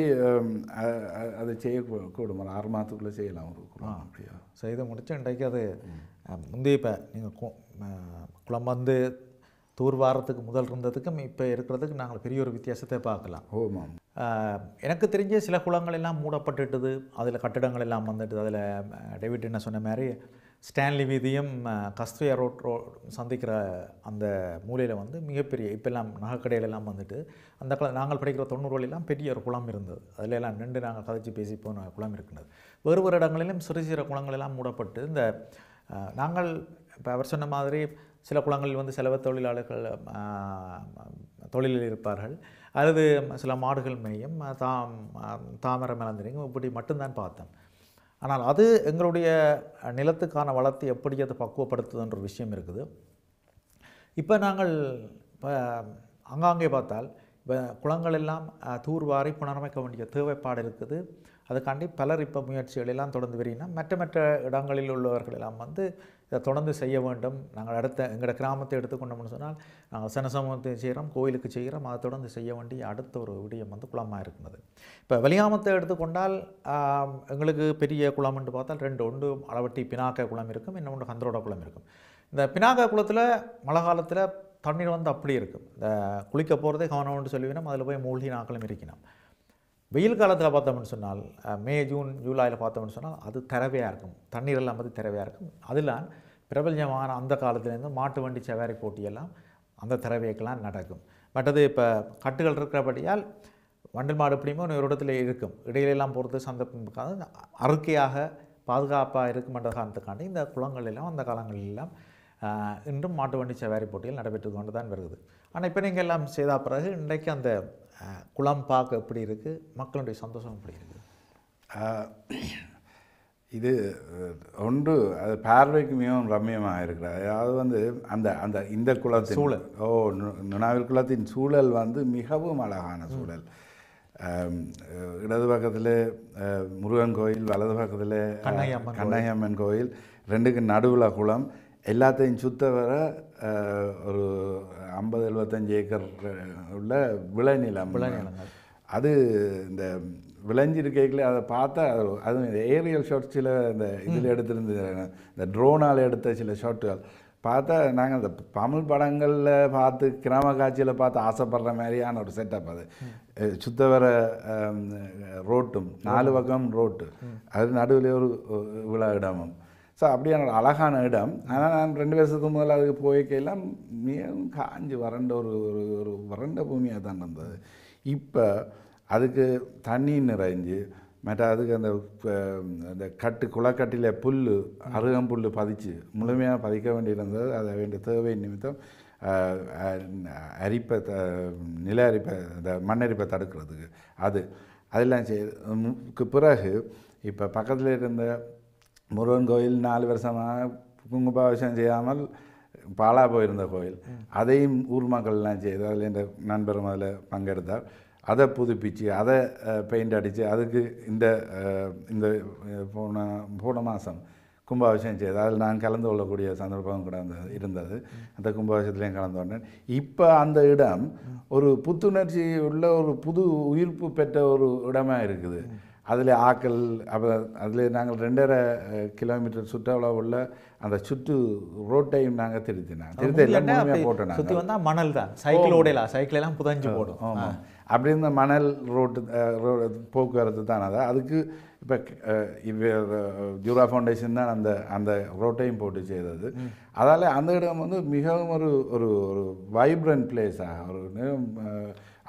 அதை செய்யக்கூடும், 6 மாதத்துக்குள்ளே செய்யலாம் ஒரு குளம். அப்படியா செய்து முடிச்சு இன்றைக்கு அது முந்தைய இப்போ நீங்கள் குளம் வந்து தூர்வாரத்துக்கு முதல் இருந்ததுக்கும் இப்போ இருக்கிறதுக்கு நாங்கள் பெரிய ஒரு வித்தியாசத்தை பார்க்கலாம். ஓமாம். எனக்கு தெரிஞ்ச சில குளங்கள் எல்லாம் மூடப்பட்டுட்டுது, அதில் கட்டிடங்கள் எல்லாம் வந்துட்டு. அதில் டேவிட் என்ன சொன்ன மாதிரி ஸ்டான்லி வீதியும் கஸ்தூரியா ரோட் சந்திக்கிற அந்த மூலையில் வந்து மிகப்பெரிய இப்போல்லாம் நகைக்கடைகள் எல்லாம் வந்துட்டு அந்த நாங்கள் படிக்கிற 90களெல்லாம் பெரிய ஒரு குளம் இருந்தது. அதில் எல்லாம் நின்று நாங்கள் கதைச்சி பேசி போன குளம் இருக்கிறது. வேறு இடங்களிலும் சிறு சிறு குளங்கள் எல்லாம் மூடப்பட்டு இந்த நாங்கள் இப்போ அவர் சொன்ன மாதிரி சில குளங்களில் வந்து செலவு தொழிலாளர்கள் தொழிலில் இருப்பார்கள், அல்லது சில மாடுகள் மேயும் தாமரை மலர்ந்திரிங்க இப்படி மட்டும்தான் பார்த்தேன். ஆனால் அது எங்களுடைய நிலத்துக்கான வளத்தை எப்படி அதை பக்குவப்படுத்துதுன்ற ஒரு விஷயம் இருக்குது. இப்போ நாங்கள் இப்போ அங்காங்கே பார்த்தால் இப்போ குளங்கள் எல்லாம் தூர்வாரி புனரமைக்க வேண்டிய தேவைப்பாடு இருக்குது. அதுக்காண்டி பலர் இப்போ முயற்சிகள் எல்லாம் தொடர்ந்து வரீங்கன்னா மற்ற இடங்களில் உள்ளவர்கள் எல்லாம் வந்து இதை தொடர்ந்து செய்ய வேண்டும். நாங்கள் எங்களோட கிராமத்தை எடுத்துக்கொண்டோம்னு சொன்னால் நாங்கள் சனசமூகத்தை செய்கிறோம், கோயிலுக்கு செய்கிறோம், அதை தொடர்ந்து செய்ய வேண்டிய அடுத்த ஒரு விடயம் வந்து குளமாக இருக்கிறது. இப்போ வெளியாமத்தை எடுத்துக்கொண்டால் எங்களுக்கு பெரிய குளம் என்று பார்த்தால் 2, ஒன்று அளவட்டி பினாக்க குளம் இருக்கும், இன்னொன்று கந்தரோட குளம் இருக்கும். இந்த பினாக்க குளத்தில் மழை காலத்தில் தண்ணீர் வந்து அப்படி இருக்கும். இந்த குளிக்க போகிறதே கவனம்னு சொல்லுவினோம், அதில் போய் மூழ்கி நாட்களும் இருக்கணும். வெயில் காலத்தில் பார்த்தோம்னு சொன்னால் மே ஜூன் ஜூலையில் பார்த்தோம்னு சொன்னால் அது திறவையாக இருக்கும், தண்ணீர் எல்லாம் வந்து திறவையாக இருக்கும். அதில் பிரபஞ்சமான அந்த காலத்துலேருந்து மாட்டு வண்டி சவாரி போட்டியெல்லாம் அந்த திறவைக்கெல்லாம் நடக்கும். மற்றது இப்போ கட்டுகள் இருக்கிறபடியால் வண்டல் மாடு எப்படியுமே ஒரு இடத்துல இருக்கும், இடையிலெல்லாம் போகிறது சந்தர்ப்பம் அறுக்கையாக பாதுகாப்பாக இருக்குமென்ற காரணத்துக்காண்டி இந்த குளங்கள் எல்லாம் அந்த காலங்களெல்லாம் இன்றும் மாட்டு வண்டி சவாரி போட்டிகள் நடைபெற்று கொண்டு தான் வருகிறது. ஆனால் இப்போ நீங்கள் எல்லாம் செய்த பிறகு இன்றைக்கு அந்த குளம் பார்க்க எப்படி இருக்குது, மக்களுடைய சந்தோஷம் எப்படி இருக்குது? இது ஒன்று அது பார்வைக்கு மிகவும் ரம்மியமாக இருக்கிறது. அதாவது வந்து அந்த அந்த இந்த குளத்தின் சூழல், நுணாவில் குளத்தின் சூழல் வந்து மிகவும் அழகான சூழல். இடது பக்கத்தில் முருகன் கோயில், வலது பக்கத்தில் கண்ணையம்மன் கோயில், 2க்கு நடுவில் குளம். எல்லாத்தையும் சுத்த வர ஒரு 50-75 ஏக்கர் உள்ள விளைநிலம். அது இந்த விளைஞ்சிருக்கைகளே அதை பார்த்தா அது ஏரியல் ஷாட்ஸில் இந்த இதில் எடுத்திருந்த இந்த ட்ரோனால் எடுத்த சில ஷாட்டுகள் பார்த்தா நாங்கள் அந்த தமிழ் படங்களில் பார்த்து கிராம காட்சியில் பார்த்து ஆசைப்படுற மாதிரியான ஒரு செட்டப். அது சுத்த வர ரோட்டும் 4 பக்கம் ரோட்டு, அது நடுவில் ஒரு விழா இடமும். ஸோ அப்படியான ஒரு அழகான இடம். ஆனால் நான் 2 வருஷத்துக்கு முதல்ல அதுக்கு போய்க்கெல்லாம் மிகவும் காஞ்சி வறண்ட ஒரு வறண்ட பூமியாக தான் இருந்தது. இப்போ அதுக்கு தண்ணி நிறைஞ்சு மற்ற அதுக்கு அந்த குளக்கட்டில் புல் அருகம்புல் பதிச்சு முழுமையாக பதிக்க வேண்டியிருந்தது. அதை வேண்டிய தேவை நிமித்தம் நில அரிப்பை இந்த மண்ணரிப்பை தடுக்கிறதுக்கு அதெல்லாம் செய்யுக்கு பிறகு இப்போ பக்கத்தில் இருந்த முருகன் கோயில் 4 வருஷமாக குங்குபாபிஷேகம் செய்யாமல் பாழா போயிருந்த கோயில், அதையும் ஊர் மக்கள்லாம் செய்து அதில் என் நண்பரும் அதில் பங்கெடுத்தார். அதை புதுப்பிச்சு அதை பெயிண்ட் அடித்து அதுக்கு இந்த இந்த போன மாதம் கும்பாபிஷேகம் செய்து அதில் நான் கலந்து கொள்ளக்கூடிய சந்தர்ப்பம் கூட இருந்தது. அந்த கும்பாபிஷேகத்துலேயும் கலந்து கொண்டேன். இப்போ அந்த இடம் ஒரு புத்துணர்ச்சி உள்ள ஒரு புது உயிர்ப்பு பெற்ற ஒரு இடமாக இருக்குது. அதில் ஆக்கள் அதில் நாங்கள் 2.5 கிலோமீட்டர் சுற்றளவு உள்ள அந்த சுற்று ரோட்டையும் நாங்கள் திருத்தெல்லாம் போட்டோம். சுற்றி வந்தால் மணல் தான், சைக்கிள் ஓடையலாம், சைக்கிளெல்லாம் புதஞ்சு போடும். ஆமாம், அப்படி இருந்த மணல் ரோட்டு போக்குவரத்து தான். அதுக்கு இப்போ ஜூரா ஃபவுண்டேஷன் தான் அந்த ரோட்டையும் போட்டு செய்தது. அதால் அந்த இடம் வந்து மிகவும் ஒரு ஒரு வைப்ரண்ட் பிளேஸாக ஒரு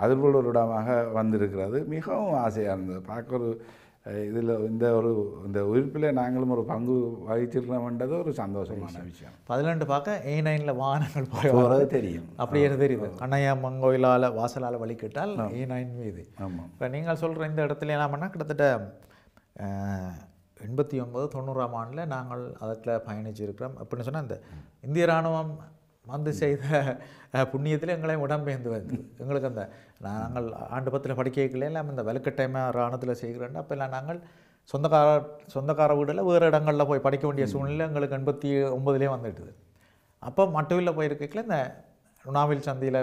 அதிர்வுள்ள ஒரு இடமாக வந்திருக்கிறது. மிகவும் ஆசையாக இருந்தது. பார்க்க ஒரு இதில் இந்த உயிர்ப்பில் நாங்களும் ஒரு பங்கு வகிச்சிருக்கிறோம்ன்றது ஒரு சந்தோஷமான விஷயம். 12 பார்க்க A9ல் வாகனங்கள் போகிறது தெரியும். அப்படியே தெரியுது. கண்ணையம்மன் கோயிலால் வாசலால் வழிக்கிட்டால் A9 மீது. ஆமாம். இப்போ நீங்கள் சொல்கிற இந்த இடத்துல என்ன பண்ணால் கிட்டத்தட்ட 89 90ஆம் ஆண்டில் நாங்கள் அதில் பயணிச்சிருக்கிறோம். அப்படின்னு சொன்னால் இந்த இந்திய இராணுவம் வந்து செய்த புண்ணியத்தில் எங்களை இடம்பெயர்ந்து வந்து எங்களுக்கு அந்த நாங்கள் ஆண்டு 10 படிக்கல எல்லாம் இந்த வலுக்கட்டாயமாக இராணுவத்தில் செய்கிறோம். அப்போல்லாம் நாங்கள் சொந்தக்கார வீடில் வேறு இடங்களில் போய் படிக்க வேண்டிய சூழ்நிலை எங்களுக்கு 89லேயே வந்துட்டுது. அப்போ மட்டுவில் போயிருக்கல இந்த உணாவில் சந்தையில்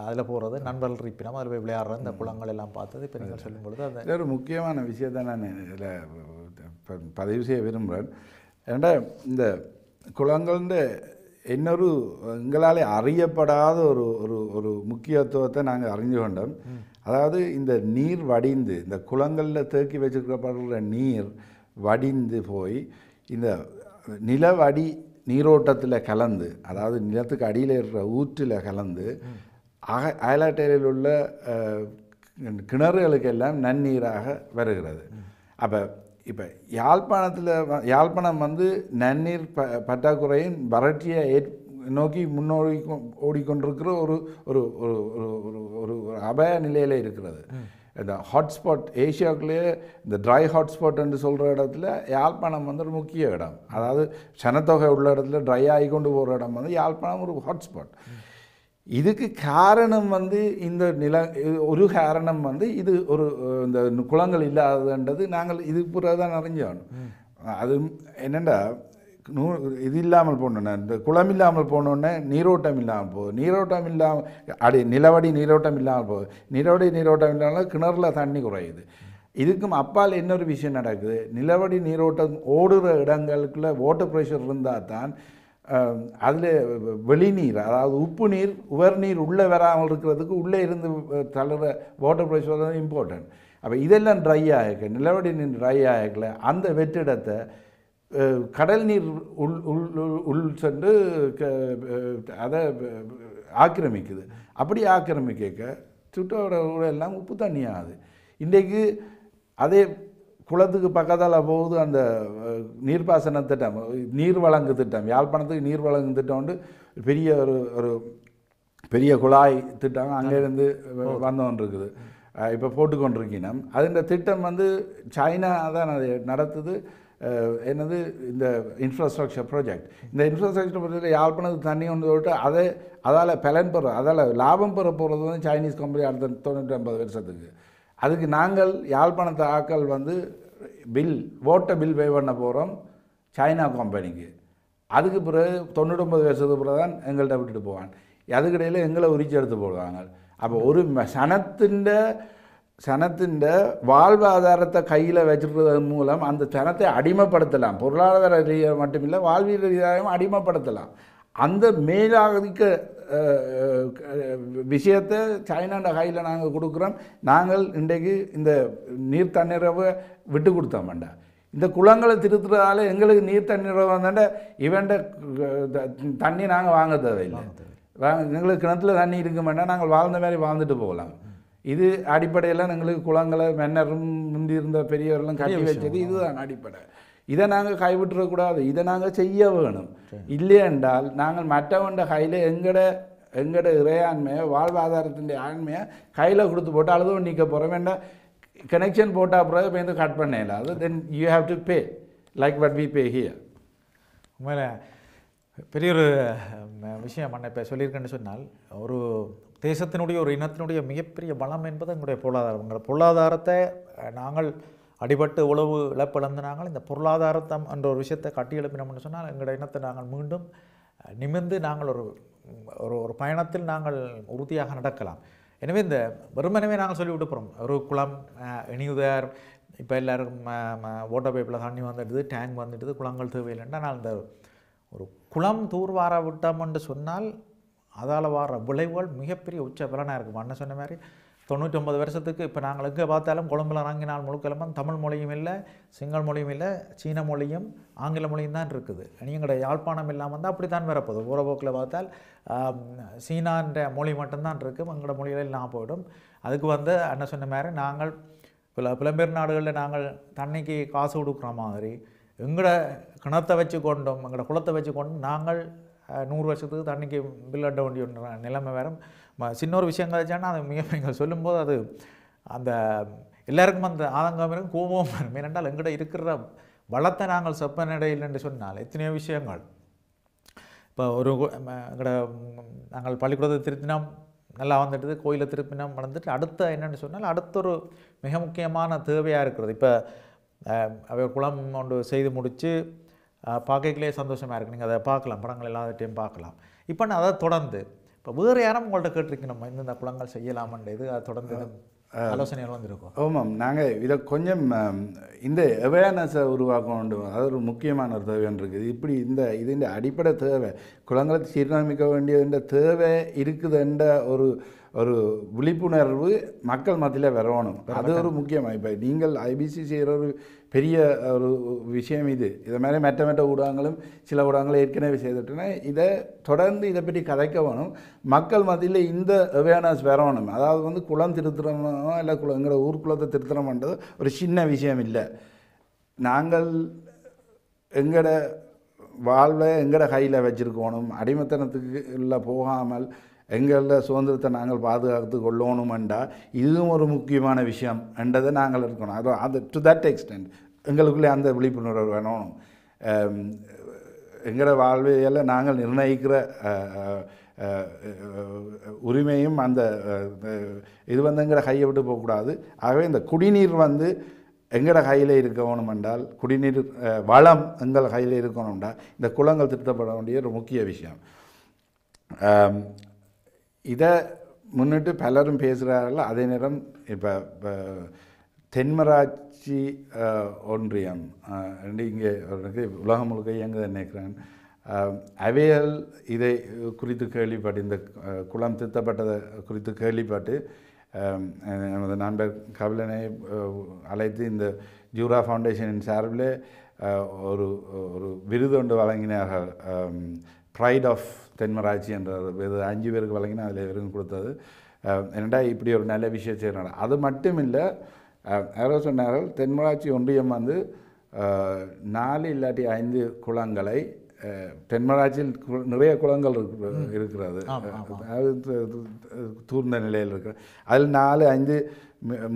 அதில் போகிறது, நண்பர்கள் இருப்பினம் அதில் போய் விளையாடுறது, இந்த குளங்கள் எல்லாம் பார்த்தது. இப்போ நீங்கள் சொல்லும்பொழுது அந்த ஒரு முக்கியமான விஷயத்தை நான் இதில் பதிவு செய்ய விரும்புகிறேன். ஏன்னா இந்த குளங்கள்ன்ற இன்னொரு எங்களால் அறியப்படாத ஒரு ஒரு ஒரு முக்கியத்துவத்தை நாங்கள் அறிஞ்சு கொண்டோம். அதாவது இந்த நீர் வடிந்து இந்த குளங்களில் தேக்கி வச்சுக்கப்படுற நீர் வடிந்து போய் இந்த நிலவடி நீரோட்டத்தில் கலந்து, அதாவது நிலத்துக்கு அடியில் இருக்கிற ஊற்றில் கலந்து அயலாட்டையில் உள்ள கிணறுகளுக்கெல்லாம் நன்னீராக வருகிறது. அப்போ யாழ்ப்பாணம் நன்னீர் பற்றாக்குறையின் வறட்சியை நோக்கி ஓடிக்கொண்டிருக்கிற ஒரு ஒரு ஒரு அபாய நிலையில் இருக்கிறது. இந்த ஹாட்ஸ்பாட் ஏஷியாவுக்குள்ளேயே இந்த ட்ரை ஹாட்ஸ்பாட் என்று சொல்கிற இடத்துல யாழ்ப்பாணம் ஒரு முக்கிய இடம். அதாவது சனத்தொகை உள்ள இடத்துல ட்ரை ஆகி கொண்டு போகிற இடம் யாழ்ப்பாணம் ஒரு ஹாட்ஸ்பாட். இதுக்கு காரணம் இந்த ஒரு காரணம் இது ஒரு இந்த குளங்கள் இல்லாததுன்றது நாங்கள் இது பிறகுதான் அறிஞ்சோம். அது என்னென்னா இது இல்லாமல் போனோன்னே, இந்த குளம் இல்லாமல் போனோன்னே நீரோட்டம் இல்லாமல் போகுது. நீரோட்டம் இல்லாமல் நிலவடி நீரோட்டம் இல்லாமல் போகுது. நிலவடி நீரோட்டம் இல்லாமல் கிணறுல தண்ணி குறையுது. இதுக்கும் அப்பால் இன்னொரு விஷயம் நடக்குது. நிலவடி நீரோட்டம் ஓடுற இடங்களுக்குள்ள வாட்டர் ப்ரெஷர் இருந்தால் தான் அதில் வெளிநீர், அதாவது உப்பு நீர் உவர் நீர் உள்ளே வராமல் இருக்கிறதுக்கு உள்ளே இருந்து தள்ளுற வாட்டர் ப்ரெஷர் தான் இம்பார்ட்டன்ட். அப்போ இதெல்லாம் ட்ரை ஆகிக்க, நிலவடி நீர் ட்ரை ஆகிக்கல அந்த வெற்றிடத்தை கடல் நீர் உள் சென்று அதை ஆக்கிரமிக்குது. அப்படி ஆக்கிரமிக்க சுற்றுவட எல்லாம் உப்பு தண்ணி ஆகுது. இன்றைக்கு அதே குளத்துக்கு பக்கத்தால் போகுது அந்த நீர்ப்பாசன திட்டம், நீர் வழங்கு திட்டம், யாழ்ப்பாணத்துக்கு நீர் வழங்கு திட்டம் பெரிய ஒரு பெரிய குழாய் திட்டம் அங்கேருந்து வந்தோன்னு இருக்குது. இப்போ போட்டுக்கொண்டிருக்கணும். அது திட்டம் சைனா தான் அது நடத்துது. என்னது இந்த இன்ஃப்ராஸ்ட்ரக்சர் ப்ராஜெக்ட். இந்த இன்ஃப்ராஸ்ட்ரக்சர் ப்ராஜெக்ட் யாழ்ப்பாணத்துக்கு தண்ணி கொண்டு விட்டு அதால் பலன் பெற, அதால் லாபம் பெற போகிறது சைனீஸ் கம்பெனி அடுத்த 90-50 வருஷத்துக்கு. அதுக்கு நாங்கள் யாழ்ப்பாணத்து ஆக்கள் வாட்டர் பில் பே பண்ண போகிறோம் சைனா கம்பெனிக்கு. அதுக்கு பிறகு 99 வருஷத்துக்கு பிறகு தான் எங்கள்கிட்ட விட்டுட்டு போவான். அதுக்கிடையில் எங்களை உரிச்சு எடுத்து போடுவாங்க. அப்போ ஒரு சனத்தின் வாழ்வாதாரத்தை கையில் வச்சுருக்கிறது மூலம் அந்த சனத்தை அடிமைப்படுத்தலாம். பொருளாதார ரீதியாக மட்டுமில்லை, வாழ்வியல் ரீதியாகவும் அடிமைப்படுத்தலாம். அந்த மேலாதிக்க விஷயத்தை சைனாண்ட கையில் நாங்கள் கொடுக்குறோம். நாங்கள் இன்றைக்கு இந்த நீர் தண்ணீரவை விட்டு கொடுத்தோம் வேண்டாம். இந்த குளங்களை திருத்துறதால எங்களுக்கு நீர் தண்ணீரவை வந்தாண்ட இவன்ட தண்ணி நாங்கள் வாங்க தேவையில்லை. எங்களுக்கு கிணத்துல தண்ணி இருக்க வேண்டாம், நாங்கள் வாழ்ந்த மாதிரி வாழ்ந்துட்டு போகலாம். இது அடிப்படையில் எங்களுக்கு குளங்களை மன்னரும் முந்தி இருந்த பெரியவர்களும் கட்டி வச்சது இதுதான் அடிப்படை. இதை நாங்கள் கைவிட்டுறக்கூடாது, இதை நாங்கள் செய்ய வேணும். இல்லையென்றால் நாங்கள் மற்றவண்ட கையில் எங்கட இறையாண்மையை வாழ்வாதாரத்தின் ஆண்மையை கையில் கொடுத்து போட்டு அழுதும் நிற்க போகிறோம். வேண்டாம் கனெக்ஷன் போட்டால் பிறகு இப்போ கட் பண்ணல, அது then you have to pay like what we pay here. உண்மையில பெரிய ஒரு விஷயம் அண்ணன் இப்போ சொல்லியிருக்கேன்னு சொன்னால், ஒரு தேசத்தினுடைய ஒரு இனத்தினுடைய மிகப்பெரிய பலம் என்பது எங்களுடைய பொருளாதாரம். எங்கள் பொருளாதாரத்தை நாங்கள் அடிபட்டு உழவு இழப்பிழந்து நாங்கள் இந்த பொருளாதாரத்தம் என்ற ஒரு விஷயத்தை கட்டி எழுப்பினோம்னு சொன்னால் எங்களுடைய இனத்தை நாங்கள் மீண்டும் நிமிர்ந்து நாங்கள் ஒரு ஒரு பயணத்தில் நாங்கள் உறுதியாக நடக்கலாம். எனவே இந்த வெறுமனவே நாங்கள் சொல்லிவிட்டு போகிறோம், ஒரு குளம் இனியுதார் இப்போ எல்லோரும் வாட்டர் பைப்பில் தண்ணி வந்துடுது, டேங்க் வந்துடுது, குளங்கள் தேவையில்லைன்னா நான் இந்த ஒரு குளம் தூர்வார விட்டோம்னு சொன்னால் அதால் வர விளைவுகள் மிகப்பெரிய உச்ச பலனாக இருக்கும். அண்ணன் சொன்ன மாதிரி 99 வருஷத்துக்கு இப்போ நாங்கள் எங்கே பார்த்தாலும் கொழும்பில் இறங்கினால் முழுக்கிழமை தமிழ் மொழியும் இல்லை, சிங்கள மொழியும் இல்லை, சீன மொழியும் ஆங்கில மொழியும் தான் இருக்குது. எங்களுடைய யாழ்ப்பாணம் இல்லாமல் தான் அப்படி தான் வரப்போகுது. ஊர போக்கில் பார்த்தால் சீனான்ற மொழி மட்டும்தான் இருக்குது, எங்களோட மொழிகள் எல்லாம் போயிடும். அதுக்கு அண்ணன் சொன்ன மாதிரி நாங்கள் புலம்பெயர் நாடுகளில் நாங்கள் தண்ணிக்கு காசு கொடுக்குற மாதிரி எங்களோட கிணத்தை வச்சு கொண்டோம், எங்களோட குளத்தை வச்சு கொண்டு நாங்கள் 100 வருஷத்துக்கு தண்ணிக்கு பில் அட்ட வேண்டிய நிலைமை வேறு. சின்ன ஒரு விஷயம் கழிச்சான்னா அது நீங்கள் சொல்லும்போது அது அந்த எல்லாருக்கும் அந்த ஆதங்கம் இருக்கும், கோபம் வரும். ஏனென்றால் எங்கள்கிட்ட இருக்கிற வளத்தை நாங்கள் செப்பனிடையில் என்று சொன்னால் எத்தனையோ விஷயங்கள். இப்போ ஒரு எங்களோட நாங்கள் பள்ளிக்கூடத்தை திருத்தினோம், நல்லா வந்துட்டு கோயிலை திருப்பினம் வந்துட்டு அடுத்த என்னென்னு சொன்னால் அடுத்த ஒரு மிக முக்கியமான தேவையாக இருக்கிறது. இப்போ அவை குளம் ஒன்று செய்து முடித்து பார்க்கலே சந்தோஷமாக இருக்குது, நீங்கள் அதை பார்க்கலாம், படங்கள் எல்லாத்தையும் பார்க்கலாம். இப்போ நான் அதை தொடர்ந்து இப்போ வேறு யாரும் உங்கள்கிட்ட கேட்டிருக்கணும் இந்த குளங்கள் செய்யலாமன்ற இது அதை தொடர்ந்து ஆலோசனைகள் வந்துருக்கும். ஆமாம், நாங்கள் இதை கொஞ்சம் இந்த அவேர்னஸை உருவாக்கணும், அது ஒரு முக்கியமான ஒரு தேவைன்னு இருக்குது. இப்படி இந்த அடிப்படை தேவை குளங்களை சீரமைக்க வேண்டியதுன்ற தேவை இருக்குதுன்ற ஒரு விழிப்புணர்வு மக்கள் மத்தியில் வரணும். அது ஒரு முக்கியமாக. இப்போ நீங்கள் ஐபிசி செய்கிற ஒரு பெரிய ஒரு விஷயம் இதை மாதிரி மற்ற ஊடகங்களும் சில ஊடகங்களும் ஏற்கனவே செய்துட்டுனா இதை தொடர்ந்து இதை பற்றி கதைக்க வேணும். மக்கள் மத்தியில் இந்த அவேர்னஸ் வரணும். அதாவது குளம் திருத்துறோமோ இல்லை எங்களோட ஊர் குளத்தை திருத்துறோம்ன்றது ஒரு சின்ன விஷயம் இல்லை. நாங்கள் எங்களோட வாழ்வை எங்களோட கையில் வச்சுருக்கணும். அடிமைத்தனத்துக்கு இல்லை போகாமல் எங்களோட சுதந்திரத்தை நாங்கள் பாதுகாத்து கொள்ளணுமெண்டா இதுவும் ஒரு முக்கியமான விஷயம் என்றதை நாங்கள் இருக்கணும். அது டு தட் எக்ஸ்டென்ட் எங்களுக்குள்ளே அந்த விழிப்புணர்வு வேணும். எங்களோட வாழ்வியலை நாங்கள் நிர்ணயிக்கிற உரிமையும் அந்த இது எங்களோட கையை விட்டு போகக்கூடாது. ஆகவே இந்த குடிநீர் எங்களோட கையில் இருக்கணும் என்றால், குடிநீர் வளம் எங்கள் கையில் இருக்கணும்டா இந்த குளங்கள் திருத்தப்பட வேண்டிய ஒரு முக்கிய விஷயம். இதை முன்னிட்டு பலரும் பேசுகிறார்கள். அதே நேரம் இப்போ தென்மராட்சி ஒன்றியம் இங்கே உலகம் முழுக்க இயங்குதை நினைக்கிறேன். அவைகள் இதை குறித்து கேள்விப்பட்டு இந்த குளம் திருத்தப்பட்டதை குறித்து கேள்விப்பட்டு நமது நண்பர் கபிலனை அழைத்து இந்த ஜூரா ஃபவுண்டேஷனின் சார்பில் ஒரு விருது ஒன்று வழங்கினார்கள். ப்ரைட் ஆஃப் தென்மராட்சி என்ற விருது 5 பேருக்கு வழங்கினா அதில் விருது கொடுத்தது. என்னடா இப்படி ஒரு நல்ல விஷயம் செய்கிறாங்க. அது மட்டும் இல்லை, யாரோ சொன்னார்கள் தென்மராட்சி ஒன்றியம் 4 இல்லாட்டி 5 குளங்களை தென்மராட்சியில் நிறைய குளங்கள் இருக்கிறது, அது தூர்ந்த நிலையில் இருக்கிறது. அதில் 4-5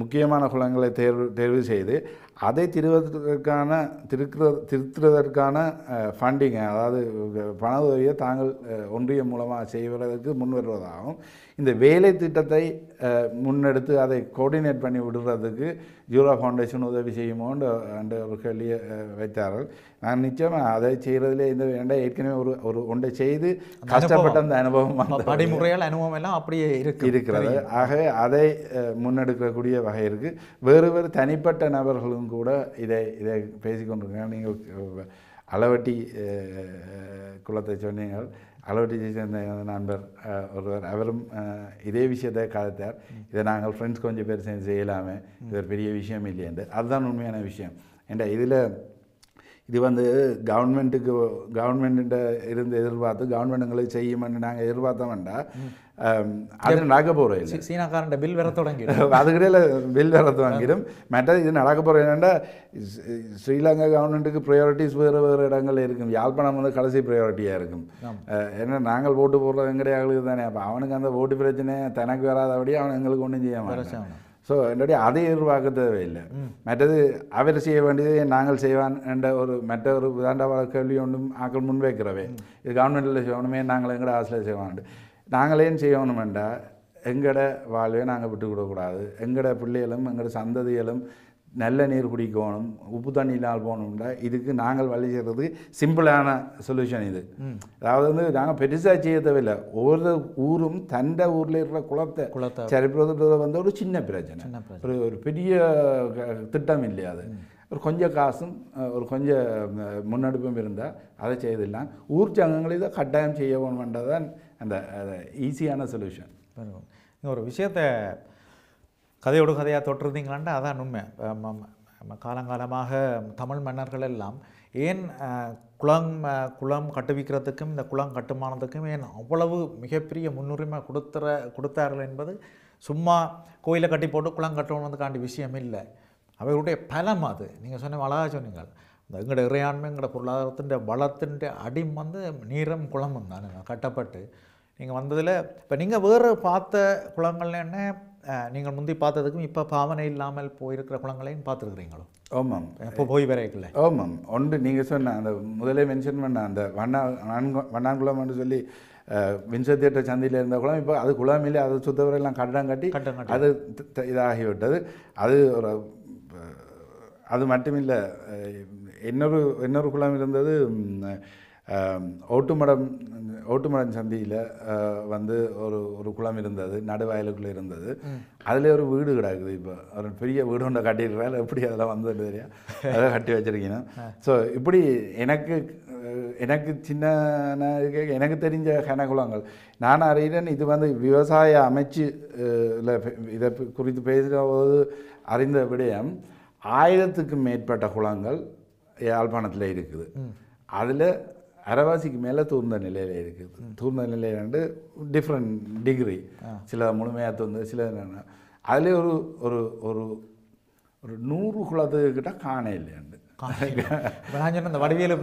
முக்கியமான குளங்களை தேர்வு செய்து அதை திருத்துவதற்கான ஃபண்டிங், அதாவது பண உதவியை தாங்கள் ஒன்றியம் மூலமாக செய்வதற்கு முன் வருவதாகவும், இந்த வேலை திட்டத்தை முன்னெடுத்து அதை கோஆர்டினேட் பண்ணி விடுறதுக்கு ஜூரா ஃபவுண்டேஷன் உதவி செய்யுமோன்ற ஒரு கேள்வியை வைத்தார்கள். நான் நிச்சயமாக அதை செய்கிறதுலே இந்த வேண்டாம், ஏற்கனவே ஒன்றை செய்து கஷ்டப்பட்ட அந்த அனுபவம் படிமுறையால் அனுபவம் எல்லாம் அப்படியே இருக்கிறது. ஆகவே அதை முன்னெடுக்கக்கூடிய வகை இருக்குது. வேறு தனிப்பட்ட நபர்களும் கூட இதை பேசிக்கொண்டிருக்காங்க. நீங்கள் அளவட்டி குளத்தை சொன்னீங்கள். அளவட்டி சேர்ந்த நண்பர் ஒருவர், அவரும் இதே விஷயத்தை கதைத்தார். இதை நாங்கள் ஃப்ரெண்ட்ஸ் கொஞ்சம் பேர் சேர்ந்து செய்யலாமே, இது ஒரு பெரிய விஷயம் இல்லையென்று. அதுதான் உண்மையான விஷயம். ஏன்டா இதில் இது கவர்மெண்ட்டு இருந்து எதிர்பார்த்து கவர்மெண்ட்டுங்களுக்கு செய்யுமென்னு நாங்கள் எதிர்பார்த்தோம்டா அது நடக்க போகிறோம் இல்லை. சீனாக்காரன் பில் வர தொடங்கிடும், அதுக்கிடையில் பில் வர தொடங்கிடும். மற்றது இது நடக்க போகிறோம் என்னென்னா, ஸ்ரீலங்கா கவர்மெண்ட்டுக்கு ப்ரையாரிட்டிஸ் வேறு இடங்கள் இருக்கும். யாழ்ப்பாணம் கடைசி ப்ரையாரிட்டியாக இருக்கும். ஏன்னா நாங்கள் ஓட்டு போடுறது எங்களுடைய ஆளுக்கு தானே. அப்போ அவனுக்கு அந்த ஓட்டு பிரச்சனை தனக்கு வராதபடி அவன் எங்களுக்கு ஒன்றும் செய்ய மாட்டான். ஸோ என்னுடைய அதை எதிர்பார்க்க தேவையில்லை. மற்றது அவர் செய்ய வேண்டியது நாங்கள் செய்வான் என்ற மற்ற ஒரு விதாண்டவாத கேள்வி ஒன்றும் ஆக்கள் முன்வைக்கிறவே. இது கவர்மெண்ட்டில் செய்யணுமே, நாங்கள் எங்களோட ஆசிரியர் செய்வான். நாங்களேன்னு செய்யணுமெண்டா எங்களோட வாழ்வை நாங்கள் விட்டு கொடுக்கக்கூடாது. எங்களோட பிள்ளைகளும் எங்களோட சந்ததிகளும் நல்ல நீர் குடிக்கணும், உப்பு தண்ணி இல்லாமல் போகணும்டா இதுக்கு நாங்கள் வழி செய்கிறது சிம்பிளான சொல்யூஷன் இது. அதாவது நாங்கள் பெருசாக செய்ய தேவையில்லை. ஒவ்வொரு ஊரும் தண்டை ஊரில் இருக்கிற குளத்தை சரிப்படுத்துறது ஒரு சின்ன பிரச்சனை, ஒரு பெரிய திட்டம் இல்லை. அது ஒரு கொஞ்சம் காசும் ஒரு கொஞ்சம் முன்னெடுப்பும் இருந்தால் அதை செய்திடலாம். ஊர் சங்கங்கள் இதை கட்டாயம் செய்ய வேணுமென்றதான் அந்த ஈஸியான சொல்யூஷன். ஒரு விஷயத்தை கதையோடு கதையாக தொட்டிருந்தீங்களான்ட்டு அதான் உண்மை. காலங்காலமாக தமிழ் மன்னர்கள் எல்லாம் ஏன் குளம் கட்டுவிக்கிறதுக்கும் இந்த குளம் கட்டுமானத்துக்கும் ஏன் அவ்வளவு மிகப்பெரிய முன்னுரிமை கொடுத்தார்கள் என்பது சும்மா கோயிலை கட்டி போட்டு குளம் கட்டணுன்றதுக்காண்டி விஷயம் இல்லை. அவைகளுடைய பலம் அது. நீங்கள் சொன்ன அழகாக சொன்னீங்கள். இந்த எங்களோட இறையாண்மை எங்களோட பொருளாதாரத்தின் வளத்தின் அடிம் வந்து நீரும் குளமும் தானே கட்டப்பட்டு நீங்கள் வந்ததில். இப்போ நீங்கள் வேறு பார்த்த குளங்கள் என்ன, நீங்கள் முந்தி பார்த்ததுக்கும் இப்போ பாவனை இல்லாமல் போயிருக்கிற குளங்களையும் பார்த்துருக்குறீங்களோ? ஆமாம், இப்போ போய் வரைக்கல. ஆமாம். ஒன்று நீங்கள் சொன்ன அந்த முதலே மென்ஷன் பண்ண அந்த வண்ணாங்குளம்னு சொல்லி வின்சத்தியேட்டர் சந்தையில் இருந்த குளம், இப்போ அது குளம் இல்லை, அது சுத்தவரெல்லாம் கட்டடம் கட்டி அது இதாகிவிட்டது. அது ஒரு அது மட்டுமில்லை, இன்னொரு குளம் இருந்தது ஓட்டுமடம் சந்தியில் வந்து ஒரு குளம் இருந்தது, நடுவயலுக்குள்ளே இருந்தது. அதில் ஒரு வீடு கிடக்குது. இப்போ ஒரு பெரிய வீடு ஒன்றை கட்டிடுறாரு, எப்படி அதெல்லாம் வந்து தெரியா அதை கட்டி வச்சுருக்கீங்க. ஸோ இப்படி எனக்கு சின்ன எனக்கு தெரிஞ்ச கனகுளங்கள் நான் அறிகிறேன். இது வந்து விவசாய அமைச்சு இதை குறித்து பேசுகிற போது அறிந்த விடயம் 1000க்கும் மேற்பட்ட குளங்கள் யாழ்ப்பாணத்தில் இருக்குது. அதில் அரைவாசிக்கு மேலே தூர்ந்த நிலையில் இருக்குது. தூர்ந்த நிலையிலாண்டு டிஃப்ரெண்ட் டிகிரி, சில முழுமையாக தூர்ந்து, சில அதிலே ஒரு ஒரு ஒரு ஒரு 100 குளத்துக்கிட்ட காண இல்லையாண்டு அந்த வடிவேலு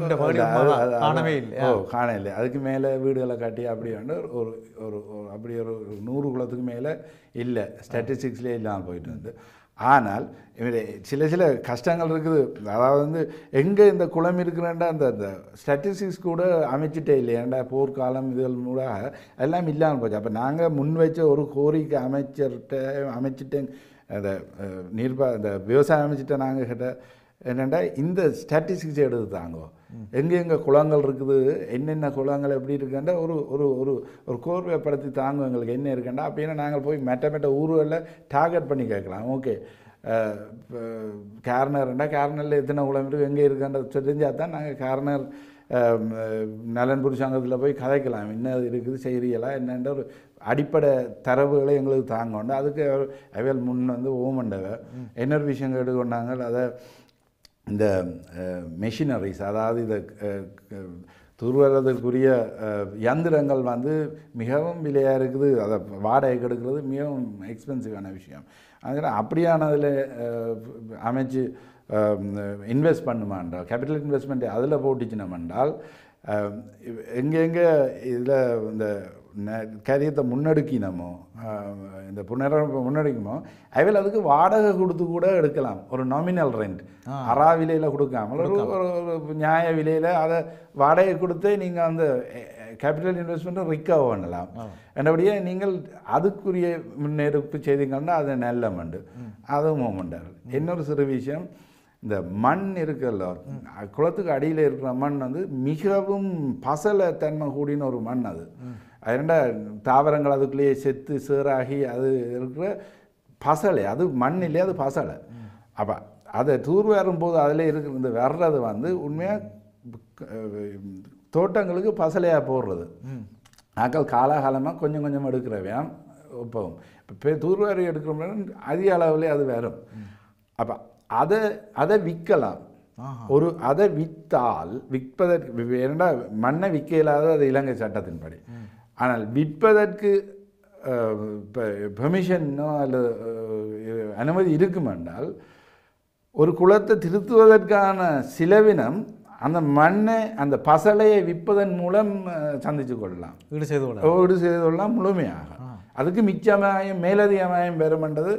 காணவே இல்லை. காண இல்லை. அதுக்கு மேலே வீடுகளை கட்டி அப்படி வந்து ஒரு ஒரு அப்படி ஒரு 100 குளத்துக்கு மேலே இல்லை, ஸ்டாட்டிஸ்டிக்ஸ்லேயே இல்லாமல் போயிட்டு வந்து. ஆனால் சில கஷ்டங்கள் இருக்குது. அதாவது வந்து எங்கே இந்த குளம் இருக்கிறேன்டா அந்த ஸ்டாட்டிஸ்டிக்ஸ் கூட அமைச்சிட்டே இல்லையாண்டா, போர்க்காலம் இதுகள் மூடாக எல்லாம் இல்லாமல் போச்சு. அப்போ நாங்கள் முன் வச்ச ஒரு கோரிக்கை அமைச்சிட்டேன் அந்த இந்த விவசாய அமைச்சிட்ட நாங்கள் கிட்ட என்னென்னா இந்த ஸ்டாட்டிஸ்டிக்ஸ் எடுத்து தாங்கோ, எங்கெங்கே குளங்கள் இருக்குது, என்னென்ன குளங்கள் எப்படி இருக்குண்டா ஒரு ஒரு ஒரு ஒரு கோர்வைப்படுத்தி தாங்கும் எங்களுக்கு என்ன இருக்குண்டா. அப்படின்னா நாங்கள் போய் மெட்ட ஊர்களில் டார்கெட் பண்ணி கேட்கலாம். ஓகே, கார்னர்ண்டா கார்னரில் எத்தனை குளம் இருக்குது, எங்கே இருக்குன்ற தெரிஞ்சால் தான் நாங்கள் கார்னர் நலன்புரி சங்கத்தில் போய் கதைக்கலாம், என்ன இருக்குது செய்கிறீங்களா என்னென்ற ஒரு அடிப்படை தரவுகளை எங்களுக்கு தாங்கொண்டு. அதுக்கு அவைகள் முன் வந்து ஓமண்டவை இன்னொரு விஷயம் கேட்டுக்கொண்டாங்க. அதை இந்த மெஷினரிஸ், அதாவது இதை துருவறதுக்குரிய யந்திரங்கள் வந்து மிகவும் விலையாக இருக்குது. அதை வாடகைக்கு எடுக்கிறது மிகவும் எக்ஸ்பென்சிவான விஷயம். அதனால் அப்படியானதில் அமைச்சு இன்வெஸ்ட் பண்ணுமான்றால், கேபிட்டல் இன்வெஸ்ட்மெண்ட் அதில் போட்டுச்சினோம்ன்றால் எங்கெங்கே இதில் இந்த காரியத்தை முன்னெடுக்கினமோ, இந்த முன்னெடுக்கணுமோ அவையில் அதுக்கு வாடகை கொடுத்து கூட எடுக்கலாம். ஒரு நாமினல் ரெண்ட், அறா விலையில் கொடுக்காமல் ஒரு நியாய விலையில் அதை வாடகை கொடுத்து நீங்கள் அந்த கேபிட்டல் இன்வெஸ்ட்மெண்ட்டை ரிக்கவர் பண்ணலாம். என்னபடியே நீங்கள் அதுக்குரிய முன்னெடுப்பு செய்தீங்கன்னா அது நல்ல மண்டு, அதுவும் மோமெண்டார். இன்னொரு சிறு விஷயம், இந்த மண் இருக்குல்ல, குளத்துக்கு அடியில் இருக்கிற மண் வந்து மிகவும் பசல தன்மை கூடின ஒரு மண். அது ரெண்டா தாவரங்கள் அதுக்குள்ளேயே செத்து சேராகி அது இருக்கிற பசலை, அது மண் இல்லையா, அது பசலை. அப்போ அதை தூர் வரும்போது அதில் இருக்கிறது வர்றது வந்து உண்மையாக தோட்டங்களுக்கு பசலையாக போடுறது. ஆக்கள் காலாகாலமாக கொஞ்சம் கொஞ்சம் எடுக்கிறவையாம் இப்போவும். இப்போ தூர்வாரி எடுக்கிற அதிக அளவில் அது வரும். அப்போ அதை விற்கலாம். அதை விற்றால் விற்பதற்கு ஏன்னா மண்ணை விற்க இல்லாத அது இலங்கை சட்டத்தின்படி. ஆனால் விற்பதற்கு பெர்மிஷனோ அல்லது அனுமதி இருக்குமென்றால் ஒரு குளத்தை திருத்துவதற்கான செலவினம் அந்த மண்ணை அந்த பசலையை விற்பதன் மூலம் சந்தித்து கொள்ளலாம், ஈடு செய்து கொள்ளலாம் முழுமையாக. அதுக்கு மிச்சமாயம் மேலதிகமாயம் பெறுமென்றது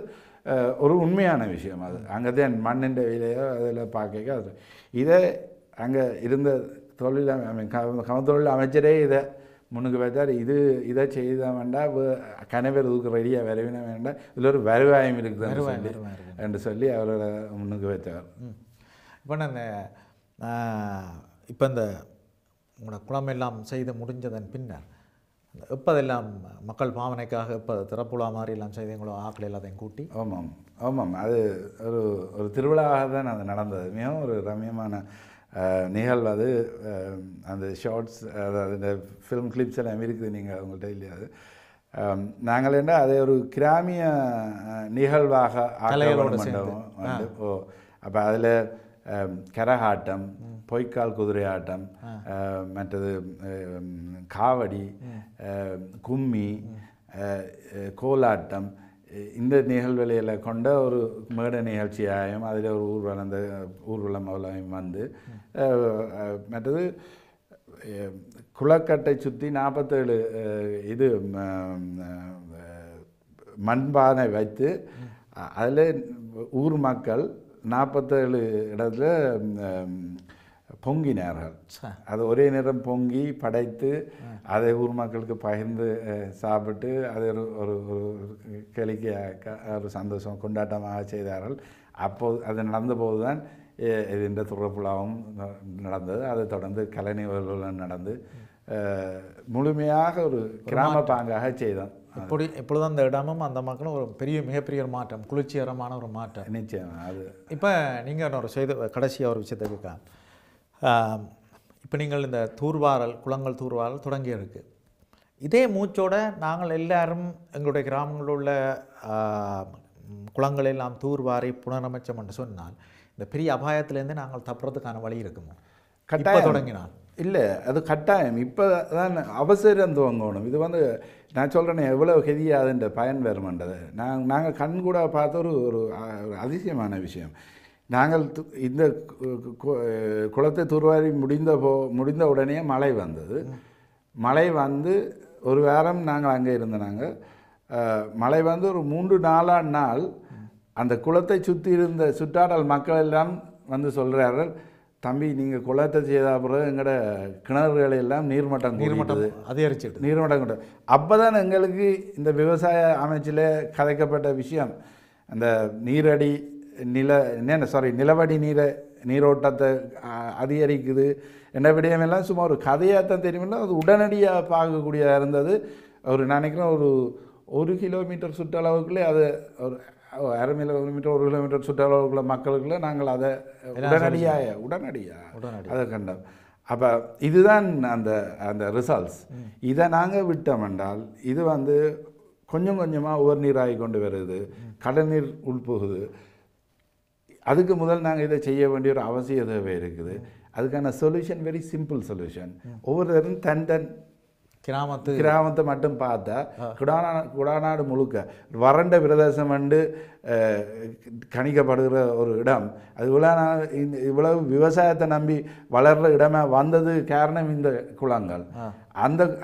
ஒரு உண்மையான விஷயம். அது அங்கே தான் மண்ணின் விலையோ அதில் பார்க்க அது இதை அங்கே இருந்த கமத்தொழில் அமைச்சரே இதை முன்னுக்கு வைத்தார். இதை செய்த வேண்டாம், கணவர் இதுக்கு ரெடியாக வரவின வேண்டாம், இதில் ஒரு வருவாயம் இருக்குது என்று சொல்லி அவரோட முன்னுக்கு வைத்தார். இப்போ நான் இப்போ இந்த உங்களோட குளம் எல்லாம் செய்து முடிஞ்சதன் பின்னர் எப்போதெல்லாம் மக்கள் பாவனைக்காக இப்போ திறப்புலா மாதிரி எல்லாம் செய்தீங்களோ, ஆக்கள் எல்லாத்தையும் கூட்டி? ஆமாம் அது ஒரு திருவிழாவாக தான் அது நடந்தது. மிகவும் ஒரு ரம்யமான நிகழ்வு அது. அந்த ஷார்ட்ஸ், அதாவது இந்த ஃபிலிம் கிளிப்ஸ் எல்லாம் இருக்குது, நீங்கள் அவங்கள்ட்ட இல்லையா? அது நாங்கள் என்ன அதை ஒரு கிராமிய நிகழ்வாக மண்டபம். அப்போ அதில் கரகாட்டம், பொய்க்கால் குதிரை ஆட்டம், மற்றது காவடி, கும்மி, கோலாட்டம், இந்த நிகழ்வுகளை கொண்ட ஒரு மேடை நிகழ்ச்சியாயும் அதில் ஒரு ஊர்வலம் அவ்வளவையும் வந்து மற்றது குளக்கட்டை சுற்றி 47 இது மண்பானை வைத்து அதில் ஊர் மக்கள் 47 இடத்துல பொங்கினார்கள். அது ஒரே நேரம் பொங்கி படைத்து அதை ஊர் மக்களுக்கு பகிர்ந்து சாப்பிட்டு அதை ஒரு கேளிக்கையாக ஒரு சந்தோஷம் கொண்டாட்டமாக செய்தார்கள். அப்போது அது நடந்தபோது தான் இந்த துறப்புலாவும் நடந்தது. அதை தொடர்ந்து கலை நிகழ்வுகள் நடந்து முழுமையாக ஒரு கிராம பாங்காக செய்தோம். இப்பொழுது அந்த இடமும் அந்த மக்களும் ஒரு மிகப்பெரிய ஒரு மாற்றம், குளிர்ச்சிகரமான ஒரு மாற்றம். நிச்சயம். அது இப்போ நீங்கள் ஒரு கடைசியாக ஒரு விஷயத்தை கேட்கலாம். இப்போ நீங்கள் இந்த தூர்வாரல், குளங்கள் தூர்வாரல் தொடங்கி இருக்கு. இதே மூச்சோட நாங்கள் எல்லாரும் எங்களுடைய கிராமங்களில் உள்ள குளங்களெல்லாம் தூர்வாரி புனரமைச்சம் என்று சொன்னால் இந்த பெரிய அபாயத்திலேருந்து நாங்கள் தப்புறதுக்கான வழி இருக்குமோ? கட்டாயம் தொடங்கினால் இல்லை, அது கட்டாயம். இப்போ தான் அவசரம் துவங்கணும். இது வந்து நான் சொல்கிறேனே எவ்வளோ ஹெதியாக அதுன்ற பயன் வருமென்றது நாங்கள் கண் கூட பார்த்த ஒரு அதிசயமான விஷயம். நாங்கள் இந்த குளத்தை தூர்வாரி முடிந்த உடனே மழை வந்தது. மழை வந்து ஒரு வாரம் நாங்கள் அங்கே இருந்தோம். மழை வந்து ஒரு 3-4 நாள் அந்த குளத்தை சுற்றி இருந்த சுற்றாடல் மக்கள் எல்லாம் வந்து சொல்கிறார்கள், தம்பி நீங்கள் குளத்தை செய்த பிறகு எங்களோட கிணறுகள் எல்லாம் நீர்மட்டம் அதிகரிச்சிட்டு நீர்மட்டம் கொண்டு. அப்போ தான் எங்களுக்கு இந்த விவசாய அமைச்சில் கதைக்கப்பட்ட விஷயம், அந்த நீரடி நிலவடி நீரோட்டத்தை அதிகரிக்குது என்ற விடயமெல்லாம் சும்மா ஒரு கதையாகத்தான் தெரியுமில்ல. அது உடனடியாக பார்க்கக்கூடியதாக இருந்தது. ஒரு நினைக்கிறேன் ஒரு 1 கிலோமீட்டர் சுற்றளவுக்குள்ளே அது ஒரு 1/2 கிலோமீட்டர் 1 கிலோமீட்டர் சுற்றளவுக்குள்ள மக்களுக்குள்ள நாங்கள் அதை உடனடியாக அதை கண்டோம். அப்போ இதுதான் அந்த ரிசல்ட்ஸ். இதை நாங்கள் விட்டோம் என்றால் இது வந்து கொஞ்சம் கொஞ்சமாக உவர் நீராகி கொண்டு வருது, கடல் நீர் உள்புகுது. அதுக்கு முதல் நாங்கள் இதை செய்ய வேண்டிய ஒரு அவசிய தேவை இருக்குது. அதுக்கான சொல்யூஷன் வெரி சிம்பிள் சொல்யூஷன். ஒவ்வொருத்தரும் தன் கிராமத்தை மட்டும் பார்த்தா குடாநாடு முழுக்க வறண்ட பிரதேசம் வந்து கணிக்கப்படுகிற ஒரு இடம். அது இவ்வளவு விவசாயத்தை நம்பி வளர்கிற இடமாக வந்தது காரணம் இந்த குளங்கள்.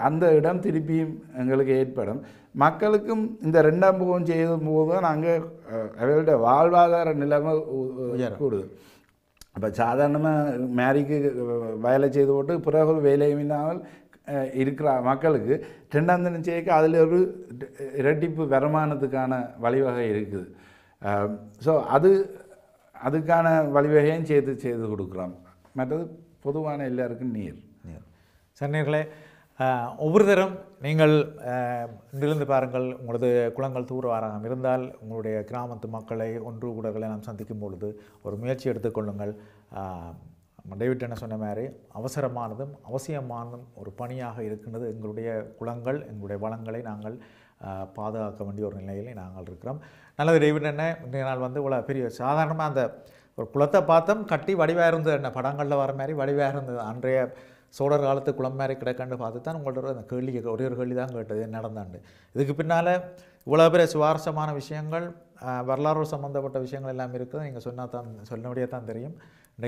அந்த இடம் திருப்பியும் எங்களுக்கு ஏற்படும். மக்களுக்கும் இந்த 2ஆம் போகம் செய்யும் போது தான் நாங்கள் அவர்களுடைய வாழ்வாதார நிலைமை கூடுது. அப்போ சாதாரணமாக மேரிக்கு வேலை செய்து போட்டு பிறகு வேலையும் இல்லாமல் இருக்கிற மக்களுக்கு 2ஆம் தினம் செய்ய அதில் ஒரு இரட்டிப்பு வருமானத்துக்கான வழிவகை இருக்குது. ஸோ அதுக்கான வழிவகையும் செய்து கொடுக்குறோம். மற்றது பொதுவான எல்லாருக்கும் நீர். சென்னைகளே, ஒவ்வொருத்தரும் நீங்கள் இங்கிருந்து பாருங்கள், உங்களது குளங்கள் தூர்வாராக இருந்தால் உங்களுடைய கிராமத்து மக்களை ஒன்று கூடர்களை நாம் சந்திக்கும் பொழுது ஒரு முயற்சி எடுத்துக்கொள்ளுங்கள். டேவிட் என்ன சொன்ன மாதிரி அவசரமானதும் அவசியமானதும் ஒரு பணியாக இருக்கின்றது. எங்களுடைய குளங்கள், எங்களுடைய வளங்களை நாங்கள் பாதுகாக்க வேண்டிய ஒரு நிலையிலே நாங்கள் இருக்கிறோம். நல்லது டேவிட் என்ன, இன்றைய நாள் வந்து இவ்வளோ பெரிய சாதாரணமாக அந்த ஒரு குளத்தை பார்த்தோம், கட்டி வடிவாக இருந்தது, என்ன படங்களில் வர மாதிரி வடிவாக இருந்தது. அன்றைய சோழர் காலத்து குளம் மாதிரி கிடக்கண்டு பார்த்து தான் உங்கள்ட்ட அந்த கேள்விக்கு ஒரே ஒரு கேள்வி தான் கேட்டது, நடந்தாண்டு. இதுக்கு பின்னால் இவ்வளோ பெரிய சுவாரஸ்யமான விஷயங்கள், வரலாறு சம்மந்தப்பட்ட விஷயங்கள் எல்லாம் இருக்குது. நீங்கள் சொன்னபடியே தான் தெரியும்.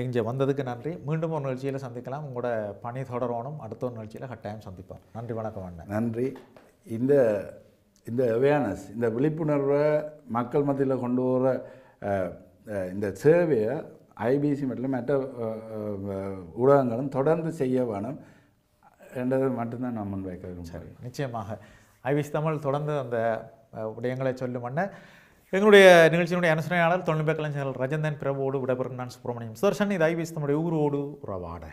இங்கே வந்ததுக்கு நன்றி. மீண்டும் ஒரு நிகழ்ச்சியில் சந்திக்கலாம். உங்களோட பணி தொடரணும். அடுத்த ஒரு நிகழ்ச்சியில் கட்டாயம் சந்திப்போம். நன்றி, வணக்கம். அண்ணன் நன்றி. இந்த அவேர்னஸ், இந்த விழிப்புணர்வை மக்கள் மத்தியில் கொண்டு வர இந்த சேவையை ஐபிசி மற்றும் மற்ற ஊடகங்களும் தொடர்ந்து செய்ய வேணும் என்றது மட்டும்தான் நான் முன்வைக்க. சரி, நிச்சயமாக ஐபிசி தமிழ் தொடர்ந்து அந்த விடயங்களை சொல்லும் அண்ண. எங்களுடைய நிகழ்ச்சியினுடைய அனுசரணையாளர் தொழில்நுட்ப கலைஞர்கள் ரஜந்தன் பிரபுவோடு விடைபெறும் நான் சுப்பிரமணியம் சுதர்ஷன். இது ஐபிசி தமிழுடைய ஊரோடு உறவாட.